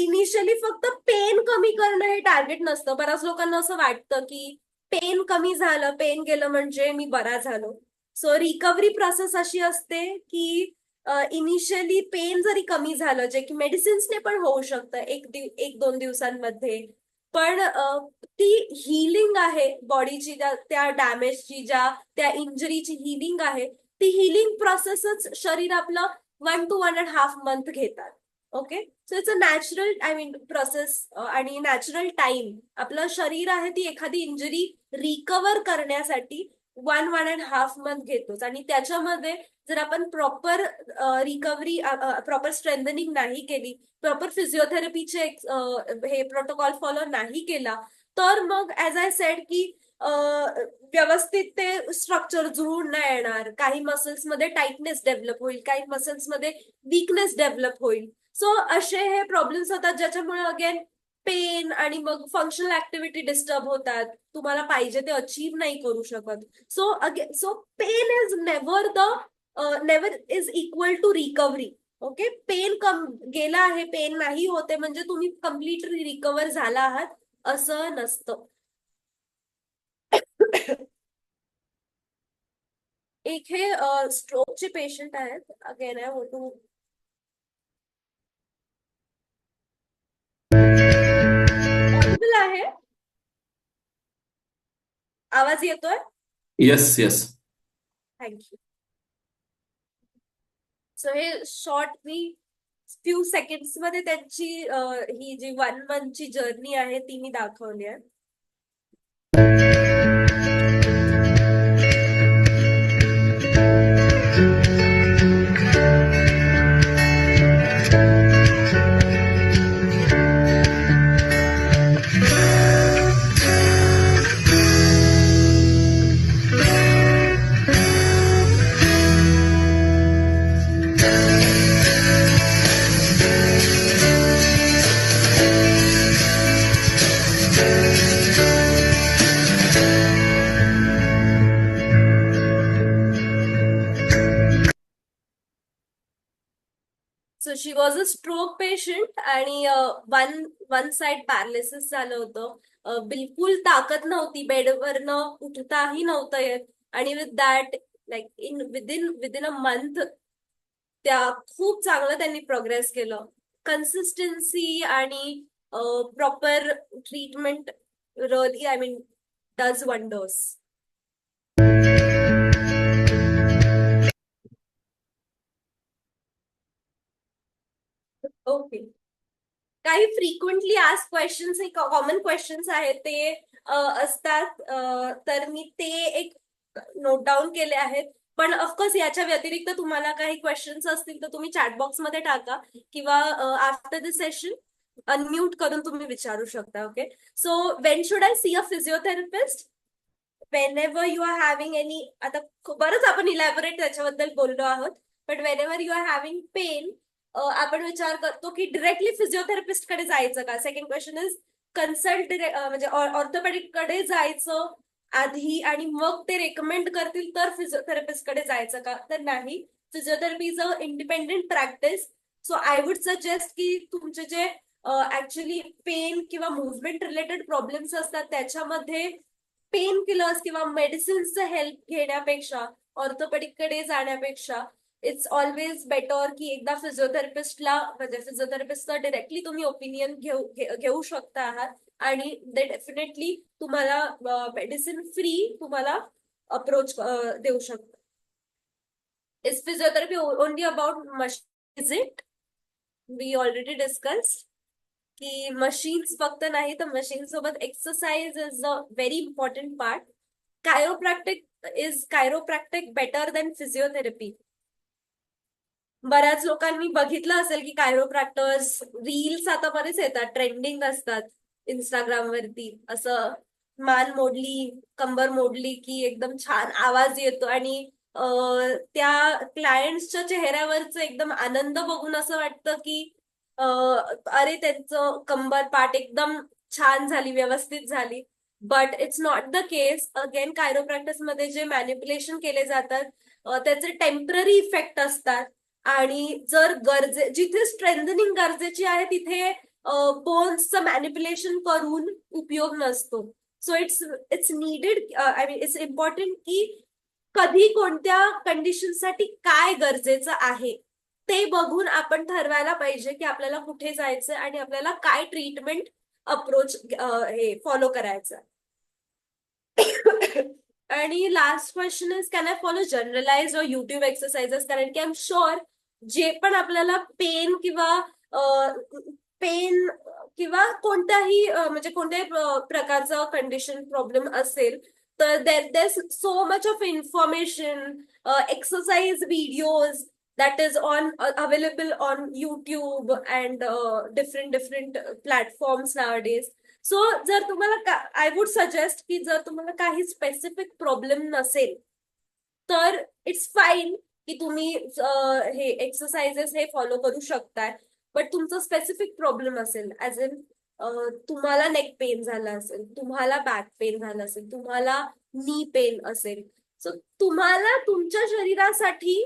initially फक्त पेन कमी करणं हे टार्गेट नसतं. बऱ्याच लोकांना असं वाटतं की पेन कमी झालं, पेन गेलं म्हणजे मी बरा झालो. सो रिकव्हरी प्रोसेस अशी असते की इनिशियली पेन जरी कमी झालं, जे की मेडिसिन्सने पण होऊ शकतं 1-2 दिवसांमध्ये, पण ती हिलिंग आहे बॉडीची, त्या डॅमेजची, त्या इंजरीची हिलिंग आहे, ती हिलिंग प्रोसेसच शरीर आपलं 1 to 1.5 month घेतात. Okay. So it's a natural I mean process आणि नॅचरल टाइम. आपलं शरीर आहे ती एखादी इंजरी रिकव्हर करण्यासाठी 1-1.5 month घेतोच. आणि त्याच्यामध्ये जर आपण प्रॉपर रिकव्हरी, प्रॉपर स्ट्रेंथनिंग नाही केली, प्रॉपर फिजिओथेरपीचे हे प्रोटोकॉल फॉलो नाही केला, तर मग ऍज आय सेड की व्यवस्थित ते स्ट्रक्चर जुळून नाही येणार. काही मसल्समध्ये टाइटनेस डेव्हलप होईल, काही मसल्समध्ये वीकनेस डेव्हलप होईल. सो असे हे प्रॉब्लेम्स होतात, ज्याच्यामुळे अगेन पेन आणि मग फंक्शनल ऍक्टिव्हिटी डिस्टर्ब होतात. तुम्हाला पाहिजे ते अचीव्ह नाही करू शकत. So pain is never is equal to recovery. Okay. Pain गेला आहे, पेन नाही होते म्हणजे तुम्ही कम्प्लिटली रिकव्हर झाला आहात असं नसतं. एक हे स्ट्रोकचे पेशंट आहेत. Again I want to audible आहे, आवाज येतोय? Yes yes. थँक्यू. सो हे शॉर्ट मी फ्यू सेकंड्स मध्ये त्यांची ही जी 1 month जर्नी आहे ती मी दाखवली आहे. So she was a stroke patient आणि वन साइड पॅरालिसिस झालं होतं. बिलकुल ताकद नव्हती, बेडवरनं उठताही नव्हतं येत. आणि with that like within a month त्या खूप चांगलं त्यांनी प्रोग्रेस केलं. कन्सिस्टन्सी आणि proper treatment really I mean does wonders. Okay. काही फ्रिक्वेंटली आज क्वेश्चन्स, कॉमन क्वेश्चन्स आहेत ते असतात, तर मी ते एक नोट डाऊन केले आहेत. पण ऑफकोर्स याच्या व्यतिरिक्त तुम्हाला काही क्वेश्चन्स असतील तर तुम्ही चॅटबॉक्स मध्ये टाका, किंवा आफ्टर द सेशन अनम्यूट करून तुम्ही विचारू शकता. Okay. So when should I see a physiotherapist? When you are having any, आता बरंच आपण इलॅबोरेट त्याच्याबद्दल बोललो आहोत, but when you are having pain, आपण विचार करतो की डिरेक्टली फिजिओथेरपिस्ट कडे जायचं का. सेकंड क्वेश्चन इज कन्सल्ट, म्हणजे ऑर्थोपेडिक कडे जायचं आधी आणि मग ते रेकमेंड करतील तर फिजिओथेरपिस्ट कडे जायचं का. तर नाही, physiotherapy is a independent practice. So I would suggest की तुमचे जे ऍक्च्युली पेन किंवा मुवमेंट रिलेटेड प्रॉब्लेम्स असतात त्याच्यामध्ये पेन किलर्स किंवा मेडिसिन्सचं हेल्प घेण्यापेक्षा, ऑर्थोपेडिक कडे जाण्यापेक्षा, इट्स ऑलवेज बेटर की एकदा फिजिओथेरपिस्टला, म्हणजे फिजिओथेरपिस्टचा डिरेक्टली तुम्ही ओपिनियन घेऊ शकता आहात. आणि ते डेफिनेटली तुम्हाला मेडिसिन फ्री तुम्हाला अप्रोच देऊ शकतात. Is physiotherapy only about machine? Is it? We already discuss की मशीन्स फक्त नाही, तर मशीन सोबत exercise is a very important part. Chiropractic better than physiotherapy? बऱ्याच लोकांनी बघितलं असेल की कायरोप्रॅक्टर्स रील्स आता बरेच येतात, ट्रेंडिंग असतात. इंस्टाग्रामवरती असं मान मोडली, कंबर मोडली की एकदम छान आवाज येतो आणि त्या क्लायंट्सच्या चेहऱ्यावरच एकदम आनंद बघून असं वाटतं की अरे त्यांचं कंबर पाठ एकदम छान झाली, व्यवस्थित झाली. But it's not the case. Again chiropractics मध्ये जे मॅनिप्युलेशन केले जातात त्याचे टेम्पररी इफेक्ट असतात. आणि जर जिथे स्ट्रेंथनिंग गरजेची आहे तिथे बोन्सचं मॅनिप्युलेशन करून उपयोग नसतो. So it's needed, I mean it's important की कधी कोणत्या कंडिशनसाठी काय गरजेचं आहे ते बघून आपण ठरवायला पाहिजे की आपल्याला कुठे जायचं आणि आपल्याला काय ट्रीटमेंट अप्रोच हे फॉलो करायचं. आणि last question is can I follow generalise or YouTube exercises, कारण की आय एम शुअर जे पण आपल्याला पेन किंवा कोणत्याही म्हणजे कोणत्याही प्रकारचं कंडिशन प्रॉब्लेम असेल तर there so much of information, exercise videos that is on available on YouTube and different platforms nowadays. So जर तुम्हाला आय वुड सजेस्ट की जर तुम्हाला काही स्पेसिफिक प्रॉब्लेम नसेल तर इट्स फाईन की तुम्ही हे एक्सरसाइजेस हे फॉलो करू शकताय. बट तुमचा स्पेसिफिक प्रॉब्लेम असेल ऍज इन तुम्हाला नेक पेन झाला असेल, तुम्हाला बॅक पेन झाला असेल, तुम्हाला नी पेन असेल, सो तुम्हाला तुमच्या शरीरासाठी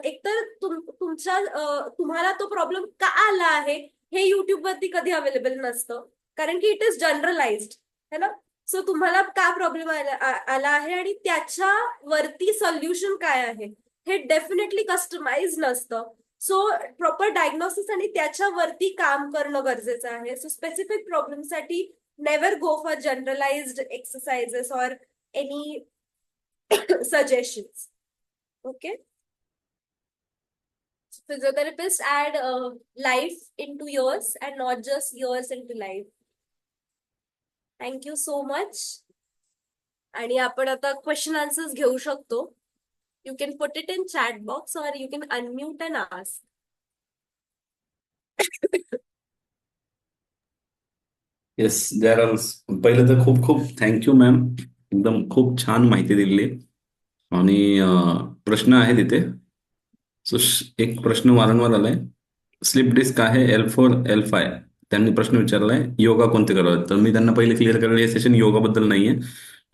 एकतर तुम्हाला तो प्रॉब्लेम का आला आहे हे युट्यूब वरती कधी अवेलेबल नसतं, कारण की इट इज जनरलाइज्ड है ना. सो तुम्हाला का प्रॉब्लेम आला आहे आणि त्याच्यावरती सोल्युशन काय आहे हे डेफिनेटली कस्टमाइज नसतं. सो प्रॉपर डायग्नोसिस आणि त्याच्यावरती काम करणं गरजेचं आहे. सो स्पेसिफिक प्रॉब्लेमसाठी never go for generalised exercises or any suggestions. Okay. Physiotherapists add life into yours and not just yours into life. Thank you so much. आणि आपण आता क्वेश्चन आन्सर्स घेऊ शकतो. You can put it in chat box or you can unmute and ask. Yes, there are. पहिलं तर खूप खूप thank you ma'am, एकदम खूप छान माहिती दिली. आणि प्रश्न आहे तिथे. सो एक प्रश्न वारंवार आलाय, स्लिप डिस्क आहे L4 L5. त्यांनी प्रश्न विचारलाय योगा कोणते करावे. तर मी त्यांना पहिले क्लिअर करायला, हे सेशन योगाबद्दल नाहीये,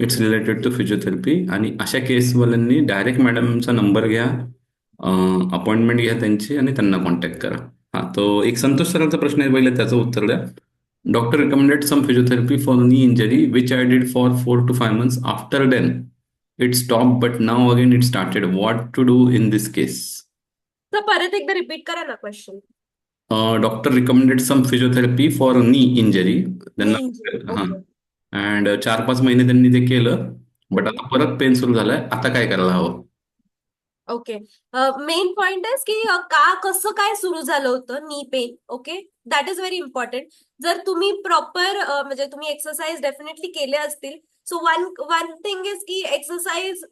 इट्स रिलेटेड टू फिजिओथेरपी. आणि अशा केसवाल्यांनी डायरेक्ट मॅडमचा नंबर घ्या, अपॉइंटमेंट घ्या त्यांची आणि त्यांना कॉन्टॅक्ट करा. हा, तो एक संतोष सरांचा प्रश्न आहे, पहिले त्याचं उत्तर द्या. Doctor recommended some physiotherapy for knee injury which I did for 4 to 5 months. After then it stop but now again it started. What to do in this case? तर परत एकदा रिपीट करा ना question. Doctor recommended some physiotherapy for knee injury. त्यांना हा, okay. And 4-5 महिने त्यांनी ते केलं, बट आता परत पेन सुरू झालाय. आता काय करायला हवं? ओके. मेन पॉइंट आहे की कसं काय सुरू झालं होतं knee pain. Okay, that is very important. जर तुम्ही प्रॉपर म्हणजे तुम्ही एक्सरसाइज डेफिनेटली केले असतील. सो वन थिंग इज की एक्सरसाइज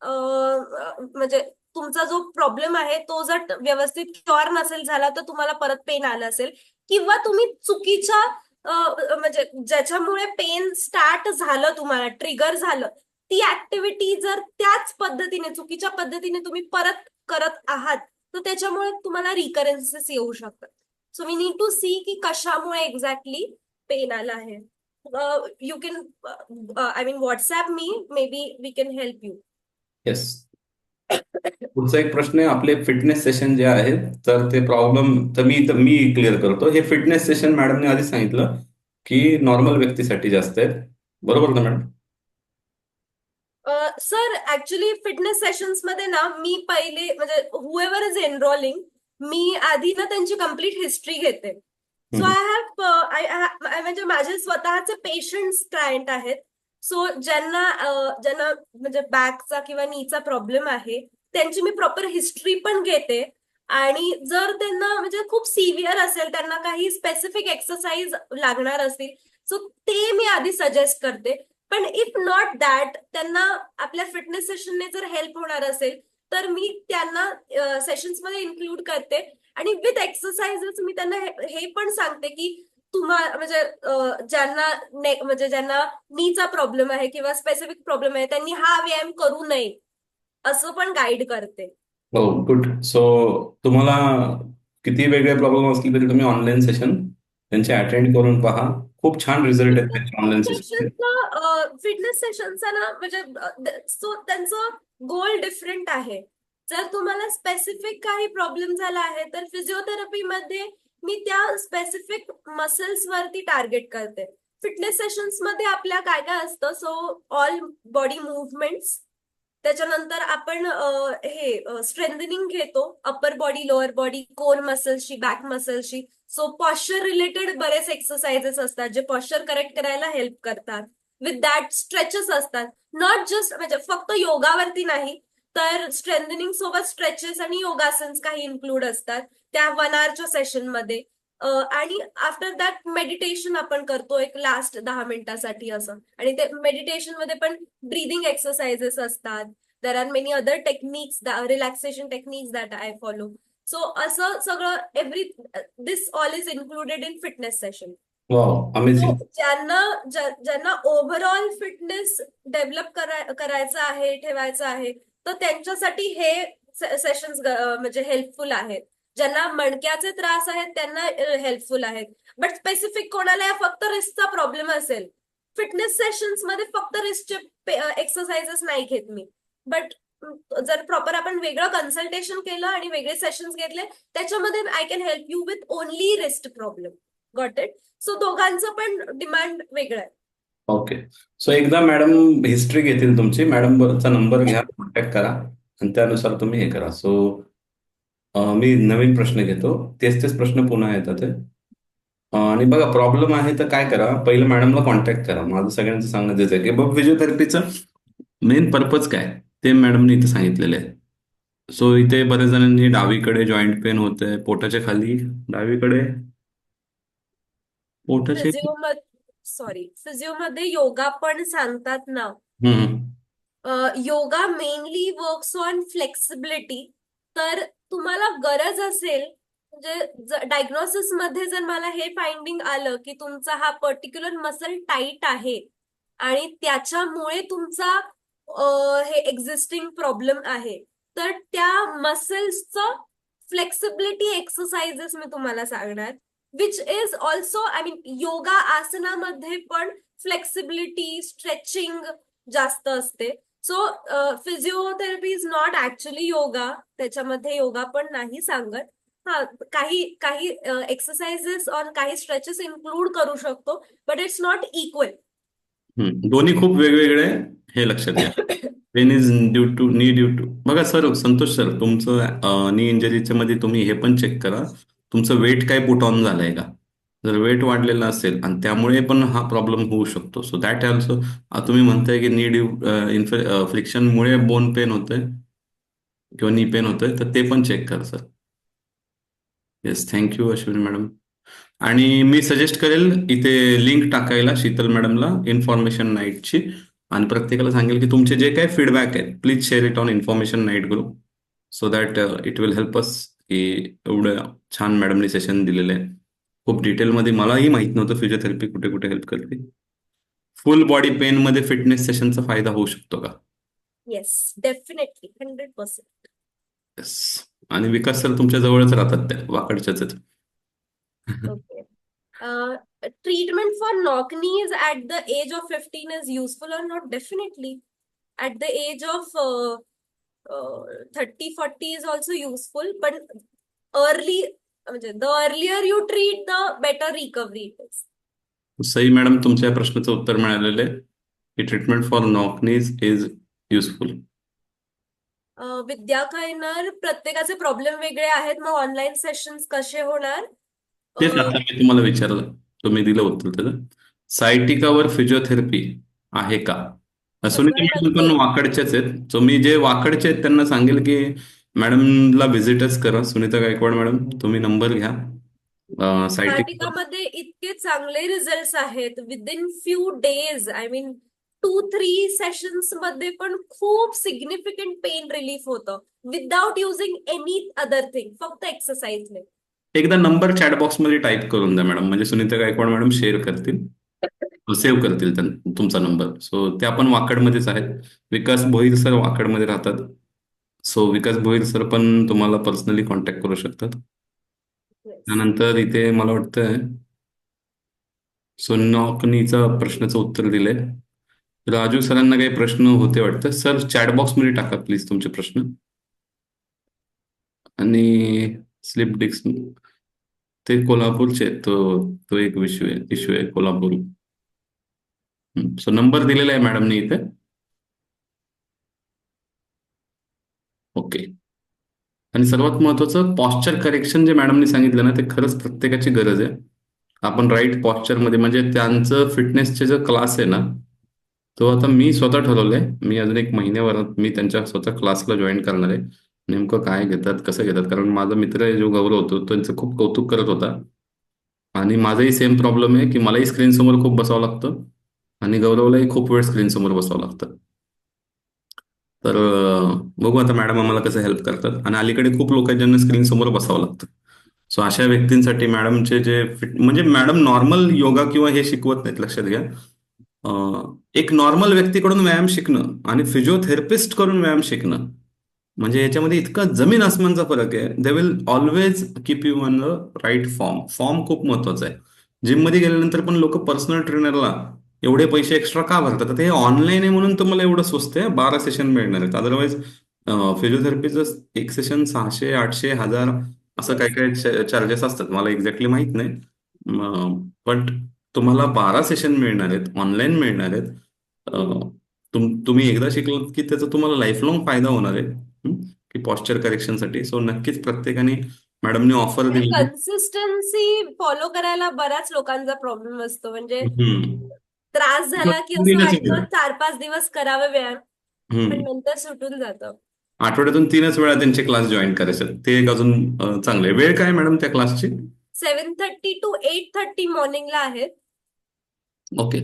म्हणजे तुमचा जो प्रॉब्लेम आहे तो जर व्यवस्थित क्युअर नसेल झाला तर तुम्हाला परत पेन आलं असेल, किंवा तुम्ही चुकीच्या म्हणजे ज्याच्यामुळे पेन स्टार्ट झालं, तुम्हाला ट्रिगर झालं, ती ऍक्टिव्हिटी जर त्याच पद्धतीने चुकीच्या पद्धतीने तुम्ही परत करत आहात तर त्याच्यामुळे तुम्हाला रिकरन्सेस येऊ शकतात. So we need to see की कशामुळे एक्झॅक्टली पेन आला आहे. You can I mean WhatsApp me, maybe we can help you. Yes. पुढचा एक प्रश्न आहे, आपले फिटनेस सेशन जे आहेत तर ते प्रॉब्लेम तर मी क्लिअर करतो. हे फिटनेस सेशन मॅडमने आधी सांगितलं की नॉर्मल व्यक्तीसाठी जास्त आहेत, बरोबर ना madam? Sir actually fitness sessions मध्ये ना मी पहिले म्हणजे हुएवर इज एनरोलिंग, मी आधी ना त्यांची कम्प्लीट हिस्ट्री घेते. सो आय म्हणजे माझे स्वतःचे पेशंट्स क्लायंट आहेत. सो ज्यांना ज्यांना म्हणजे बॅकचा किंवा नीचा प्रॉब्लेम आहे त्यांची मी प्रॉपर हिस्ट्री पण घेते. आणि जर त्यांना म्हणजे खूप सिव्हिअर असेल, त्यांना काही स्पेसिफिक एक्सरसाइज लागणार असतील, सो ते मी आधी सजेस्ट करते. पण इफ नॉट दॅट, त्यांना आपल्या फिटनेस सेशनने जर हेल्प होणार असेल तर मी त्यांना सेशन्स मध्ये इन्क्लूड करते. आणि विथ एक्सरसाइजेस मी त्यांना हे पण सांगते की म्हणजे ज्यांना म्हणजे ज्यांना नीचा प्रॉब्लेम आहे किंवा स्पेसिफिक प्रॉब्लेम आहे त्यांनी हा व्यायाम करू नये असं पण गाईड करते. हो, गुड. सो तुम्हाला किती वेगळे प्रॉब्लेम असले तरी तुम्ही ऑनलाईन सेशन त्यांचे अटेंड करून पहा. खूप छान रिझल्ट आहेत त्यांचे ऑनलाईन सेशन. फिटनेस सेशनचा ना म्हणजे सो त्यांचं गोल डिफरंट आहे. जर तुम्हाला स्पेसिफिक काही प्रॉब्लेम झाला आहे तर फिजिओथेरपीमध्ये मी त्या स्पेसिफिक मसल्स वरती टार्गेट करते. फिटनेस सेशन्स मध्ये आपल्या काय काय असतं, सो ऑल बॉडी मुवमेंट्स, त्याच्यानंतर आपण हे स्ट्रेंथनिंग घेतो upper body, lower body, core मसल्सची, बॅक मसल्सची. सो पॉश्चर रिलेटेड बरेच एक्सरसाइजेस असतात जे पॉश्चर करेक्ट करायला हेल्प करतात. विथ दॅट स्ट्रेचेस असतात, नॉट जस्ट म्हणजे फक्त योगावरती नाही तर स्ट्रेंथनिंग सोबत स्ट्रेचेस आणि योगासन्स काही इन्क्लूड असतात त्या 1 hourच्या सेशनमध्ये. आणि आफ्टर दॅट मेडिटेशन आपण करतो एक लास्ट 10 मिनिटासाठी असं. आणि ते मेडिटेशन मध्ये पण ब्रीदिंग एक्सरसाइजेस असतात. There are many other techniques, relaxation techniques that I follow. So असं सगळं this all is included in fitness session. Wow, so amazing. ज्यांना ओव्हरऑल फिटनेस डेव्हलप करायचं आहे, ठेवायचं आहे, तर त्यांच्यासाठी हे सेशन्स म्हणजे हेल्पफुल आहेत. ज्यांना मणक्याचे त्रास आहेत त्यांना हेल्पफुल आहेत. बट स्पेसिफिक कोणाला फक्त रिस्कचा प्रॉब्लेम असेल, फिटनेस सेशन्स मध्ये फक्त रिस्कचे एक्सरसाइजेस नाही घेत मी. बट जर प्रॉपर आपण वेगळं कन्सल्टेशन केलं आणि वेगळे सेशन्स घेतले त्याच्यामध्ये I can help you with only wrist problem. Got it? So दोघांचं पण डिमांड वेगळं आहे. ओके. सो एकदा मॅडम हिस्ट्री घेतील तुमची, मॅडमचा नंबर घ्या, कॉन्टॅक्ट करा आणि त्यानुसार तुम्ही हे करा. सो मी नवीन प्रश्न घेतो. तेच तेच प्रश्न पुन्हा येतात ते. आणि बघा, प्रॉब्लेम आहे तर काय करा, पहिलं मॅडमला कॉन्टॅक्ट करा. माझं सगळ्यांचं सांगणं तेच आहे की बघ, फिजिओथेरपीचं मेन पर्पज काय ते मॅडमने इथे सांगितलेलं आहे. सो इथे बऱ्याच जणांनी डावीकडे जॉईंट पेन होतंय, पोटाच्या खाली, डावीकडे पोटाचे. फिजिओमध्ये योगा पण सांगतात ना. हम्म. Yoga mainly works on flexibility. तर तुम्हाला गरज असेल म्हणजे डायग्नोसिस मध्ये जर मला हे फाइंडिंग आलं की तुमचा हा पर्टिक्युलर मसल टाईट आहे आणि त्याच्यामुळे तुमचा हे एक्झिस्टिंग प्रॉब्लेम आहे, तर त्या मसल्सचं फ्लेक्सिबिलिटी एक्सरसाइजेस मी तुम्हाला सांगणार. Which is also I mean yoga आसनामध्ये पण फ्लेक्सिबिलिटी, स्ट्रेचिंग जास्त असते. So physiotherapy is not actually yoga. त्याच्यामध्ये योगा पण नाही सांगत. हा, काही काही एक्सरसाइजेस ऑन काही स्ट्रेचेस इन्क्लूड करू शकतो, बट इट्स नॉट इक्वल. दोन्ही खूप वेगवेगळे आहे, हे लक्षात घ्या. पेन इज ड्यू टू बघा सर, संतोष सर, तुमचं नी इंजरीच्या मध्ये तुम्ही हे पण चेक करा, तुमचं वेट काय पुट ऑन झालंय का. जर वेट वाढलेलं असेल आणि त्यामुळे पण हा प्रॉब्लेम होऊ शकतो. सो दॅट ऑल्सो, तुम्ही म्हणताय की नी ड्यू फ्रिक्शनमुळे बोन पेन होतंय किंवा नी पेन होतंय, तर ते पण चेक करा sir. Yes, thank you Ashwini madam. आणि मी सजेस्ट करेल इथे लिंक टाकायला शीतल मॅडमला इन्फॉर्मेशन नाईटची. आणि प्रत्येकाला सांगेल की तुमचे जे काही फीडबॅक आहेत please share it on information night group, so that it will help us. की एवढं छान मॅडमने सेशन दिलेलं आहे, खूप डिटेलमध्ये. मलाही माहित नव्हतं फिजिओथेरपी कुठे कुठे हेल्प करते. फुल बॉडी पेनमध्ये फिटनेस सेशनचा फायदा होऊ शकतो का? Yes, definitely 100%. येस. आणि विकास सर तुमच्या जवळच राहतात, त्या वाकडच्याच आहेत. Okay. Treatment for knock knees at the age of 15 is useful or not? Definitely. At the age of 30, 40 is also useful, but early, म्हणजे the earlier you treat, the better recovery it is. Sai madam, तुमच्या या प्रश्नाचं उत्तर मिळालेलं आहे की treatment for नॉकनीज is useful. विद्या खैनर, प्रत्येकाचे problem वेगळे आहेत, मग ऑनलाईन सेशन्स कसे होणार? तेच आता मी तुम्हाला विचारलं, तुम्ही दिलं उत्तर त्याचं. सायटिकावर फिजिओथेरपी आहे का? सुनीता मॅडम पण हजबंडांचे वाकडच्याच आहेत, सो मी जे वाकडचे आहेत त्यांना सांगेल की मॅडमला व्हिजिटच करा. सुनीता गायकवाड मॅडम, तुम्ही नंबर घ्या सायटिका. नाटिकामध्ये इतके चांगले रिझल्ट्स आहेत within few days. I mean 2-3 sessions मध्ये पण खूप सिग्निफिकंट पेन रिलीफ होतं without using any other thing, फक्त एक्सरसाइजने. एकदा नंबर चॅटबॉक्समध्ये टाईप करून द्या मॅडम, म्हणजे सुनीता गायकवाड मॅडम शेअर करतील, सेव्ह करतील तुमचा नंबर. सो ते आपण वाकडमध्येच आहेत. विकास भोईर सर वाकडमध्ये राहतात. सो विकास भोईर सर पण तुम्हाला पर्सनली कॉन्टॅक्ट करू शकतात. येस. त्यानंतर इथे मला वाटतं सोनॉकनीचा प्रश्नाचं उत्तर दिलंय. राजू सरांना काही प्रश्न होते वाटतं. सर चॅटबॉक्समध्ये टाका प्लीज तुमचे प्रश्न. आणि स्लिप डिस्क ते कोल्हापूरचे आहेत. तो एक इश्यू आहे कोल्हापूर. सो नंबर दिलेला आहे मॅडमने इथे. ओके. आणि सर्वात महत्वाचं पॉस्चर करेक्शन जे मॅडमने सांगितलं ना, ते खरंच प्रत्येकाची गरज आहे. आपण राईट पॉस्चरमध्ये, म्हणजे त्यांचं फिटनेसचे जो क्लास आहे ना, तो आता मी स्वतः ठरवलंय. मी अजून एक महिन्याभरात मी त्यांच्या स्वतः क्लासला जॉईन करणार आहे. नेमकं काय घेतात, कसं घेतात, कारण माझा मित्र आहे जो गौरव होतो, त्यांचं खूप कौतुक करत होता. आणि माझाही सेम प्रॉब्लेम आहे की मलाही स्क्रीनसमोर खूप बसावं लागतं आणि गौरवलाही खूप वेळ स्क्रीनसमोर बसावं लागतं. तर बघू आता मॅडम आम्हाला कसं हेल्प करतात. आणि अलीकडे खूप लोक आहेत ज्यांना स्क्रीनसमोर बसावं लागतं. सो अशा व्यक्तींसाठी मॅडमचे जे म्हणजे मॅडम नॉर्मल योगा किंवा हे शिकवत नाहीत, लक्षात घ्या. एक नॉर्मल व्यक्तीकडून व्यायाम शिकणं आणि फिजिओथेरपिस्ट कडून व्यायाम शिकणं, म्हणजे याच्यामध्ये इतका जमीन आसमानचा फरक आहे. They will always keep you on the right form. Form खूप महत्वाचा आहे. जिममध्ये गेल्यानंतर पण लोक पर्सनल ट्रेनरला एवढे पैसे एक्स्ट्रा का भरतात? तर हे ऑनलाईन आहे म्हणून तुम्हाला एवढं स्वस्त आहे, 12 सेशन मिळणार आहेत. अदरवाईज फिजिओथेरपीचं एक सेशन 600, 800, 1000 असं काय येस. काय चार्जेस असतात. मला एक्झॅक्टली माहित नाही. पण तुम्हाला 12 सेशन मिळणार आहेत, ऑनलाईन मिळणार आहेत. तुम्ही एकदा शिकलात की त्याचा तुम्हाला लाईफ लॉंग फायदा होणार आहे. की पॉस्चर करेक्शनसाठी. सो नक्कीच प्रत्येकाने, मॅडमने ऑफर आणि दिली. कन्सिस्टन्सी फॉलो करायला बऱ्याच लोकांचा प्रॉब्लेम असतो. म्हणजे हम्म. त्रास झाला की असं तीनच वाटतं 4-5 दिवस करावे व्यायाम, पण हम्म. नंतर सुटून जातं. आठवड्यातून 3च वेळा त्यांचे क्लास जॉईन करायचे. ते एक अजून चांगले. वेळ काय मॅडम त्या क्लासची? 7:30 to 8:30 मॉर्निंगला आहेत. ओके.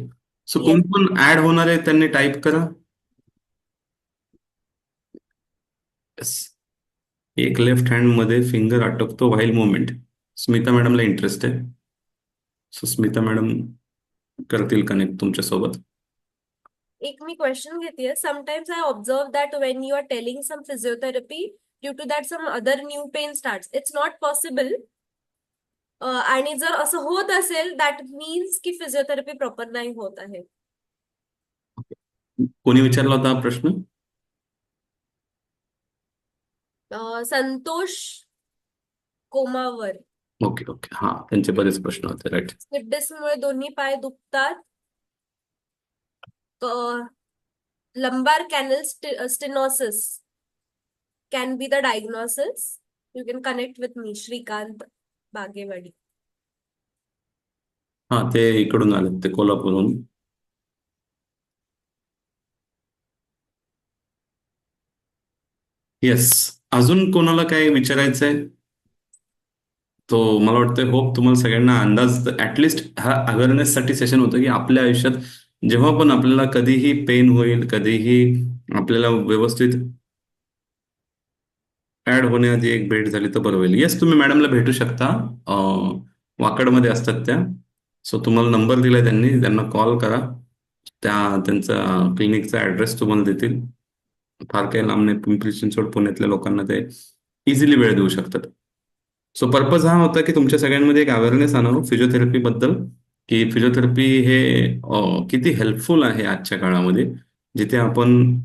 सो कोण येस. पण ऍड होणार आहे त्यांनी टाईप करा. Yes. एक लेफ्ट हँड मध्ये फिंगर अटकतो व्हाईल मुवमेंट. स्मिता मॅडमला इंटरेस्ट आहे. सो स्मिता मॅडम करतील कनेक्ट तुमच्यासोबत. एक मी क्वेश्चन घेतेय. Sometimes I observe that when you are telling some physiotherapy, due to that some other new pain start. It's not possible. आणि जर असं होत असेल दॅट मीन्स की फिजिओथेरपी प्रॉपर नाही होत आहे. कोणी विचारला होता हा प्रश्न? संतोष कोमावर. ओके ओके, हा त्यांचे बरेच प्रश्न होते, राईट. स्लिप डिस्कमुळे दोन्ही पाय दुखतात. Lumbar canal stenosis can be the diagnosis. You can connect with me, Shrikant Bagewadi. हा, ते इकडून आले, ते कोल्हापूरहून. येस. अजून कोणाला काय विचारायचंय? तो मला वाटतं, होप तुम्हाला सगळ्यांना अंदाज ऍटलिस्ट हा अवेअरनेससाठी सेशन होतं की आपल्या आयुष्यात जेव्हा पण आपल्याला कधीही पेन होईल, कधीही आपल्याला व्यवस्थित ऍड होण्याआधी एक भेट झाली तर बरं होईल. येस, तुम्ही मॅडमला भेटू शकता. वाकडमध्ये असतात त्या. सो तुम्हाला नंबर दिलाय त्यांनी, त्यांना कॉल करा. त्यांचा क्लिनिकचा ऍड्रेस तुम्हाला देतील. फार काही लांब नाही, पिंपरी चिंचवड पुण्यातल्या लोकांना ते इझिली वेळ देऊ शकतात. सो पर्पज हा होता की तुमच्या सगळ्यांमध्ये एक अवेअरनेस आणावं फिजिओथेरपी बद्दल, की फिजिओथेरपी हे किती हेल्पफुल आहे आजच्या काळामध्ये. जिथे आपण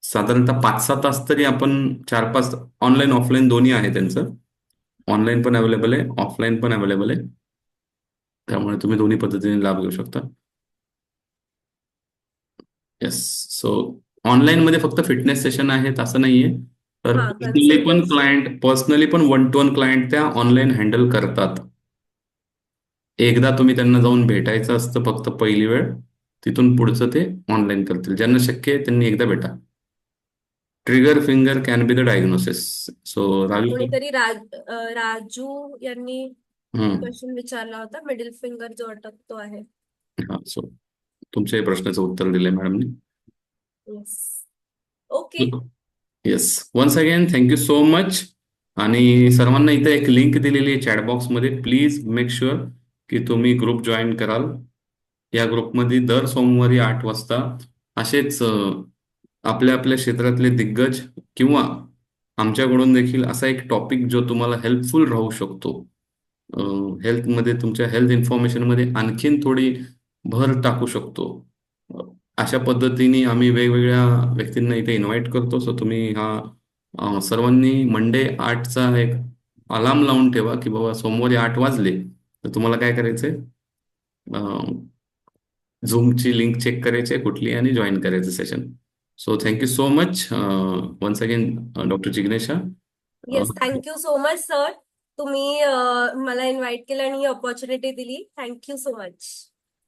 साधारणतः 5-6 तास तरी आपण 4-5, ऑनलाईन ऑफलाईन दोन्ही आहे त्यांचं. ऑनलाईन पण अवेलेबल आहे, ऑफलाईन पण अवेलेबल आहे. त्यामुळे तुम्ही दोन्ही पद्धतीने लाभ घेऊ शकता. येस. सो ऑनलाईन मध्ये फक्त फिटनेस सेशन आहेत असं नाहीये. तर हा, पर्सनली पण कन्सल्टेशन. क्लायंट, पर्सनली पण 1-to-1 क्लायंट त्या ऑनलाईन हँडल करतात. एकदा तुम्ही त्यांना जाऊन भेटायचं असतं फक्त पहिली वेळ. तिथून पुढचं ते ऑनलाईन करतील. ज्यांना शक्य आहे त्यांनी एकदा भेटा. Trigger finger can be the diagnosis. So Raju sir. कोणीतरी राजू यांनी हम्म. क्वेश्चन विचारला होता, मिडल फिंगर जो अटकतो आहे. हा, सो तुमच्या प्रश्नाचं उत्तर दिलंय मॅडमनी. Yes. Okay. Yes, once again thank you so much. आणि सर्वांना इथे एक लिंक दिलेली आहे चॅट बॉक्समध्ये. प्लीज मेक शुअर की तुम्ही ग्रुप जॉईन कराल. या ग्रुपमध्ये दर सोमवारी 8 वाजता असेच आपल्या आपल्या क्षेत्रातले दिग्गज किंवा आमच्याकडून देखील असा एक टॉपिक जो तुम्हाला हेल्पफुल राहू शकतो, हेल्थमध्ये, तुमच्या हेल्थ इन्फॉर्मेशनमध्ये आणखीन थोडी भर टाकू शकतो, अ, अशा पद्धतीने आम्ही वेगवेगळ्या व्यक्तींना इथे इन्व्हाइट करतो. सो तुम्ही हा सर्वांनी मंडे 8चा एक अलार्म लावून ठेवा की बाबा सोमवारी 8 वाजले तर तुम्हाला काय करायचंय, झूमची लिंक चेक करायची आहे कुठली आणि जॉईन करायचं session. So thank you so much once again doctor Jignesha. Yes, thank you so much sir. तुम्ही मला इन्व्हाइट केलं आणि ही ऑपॉर्च्युनिटी दिली. Thank you so much.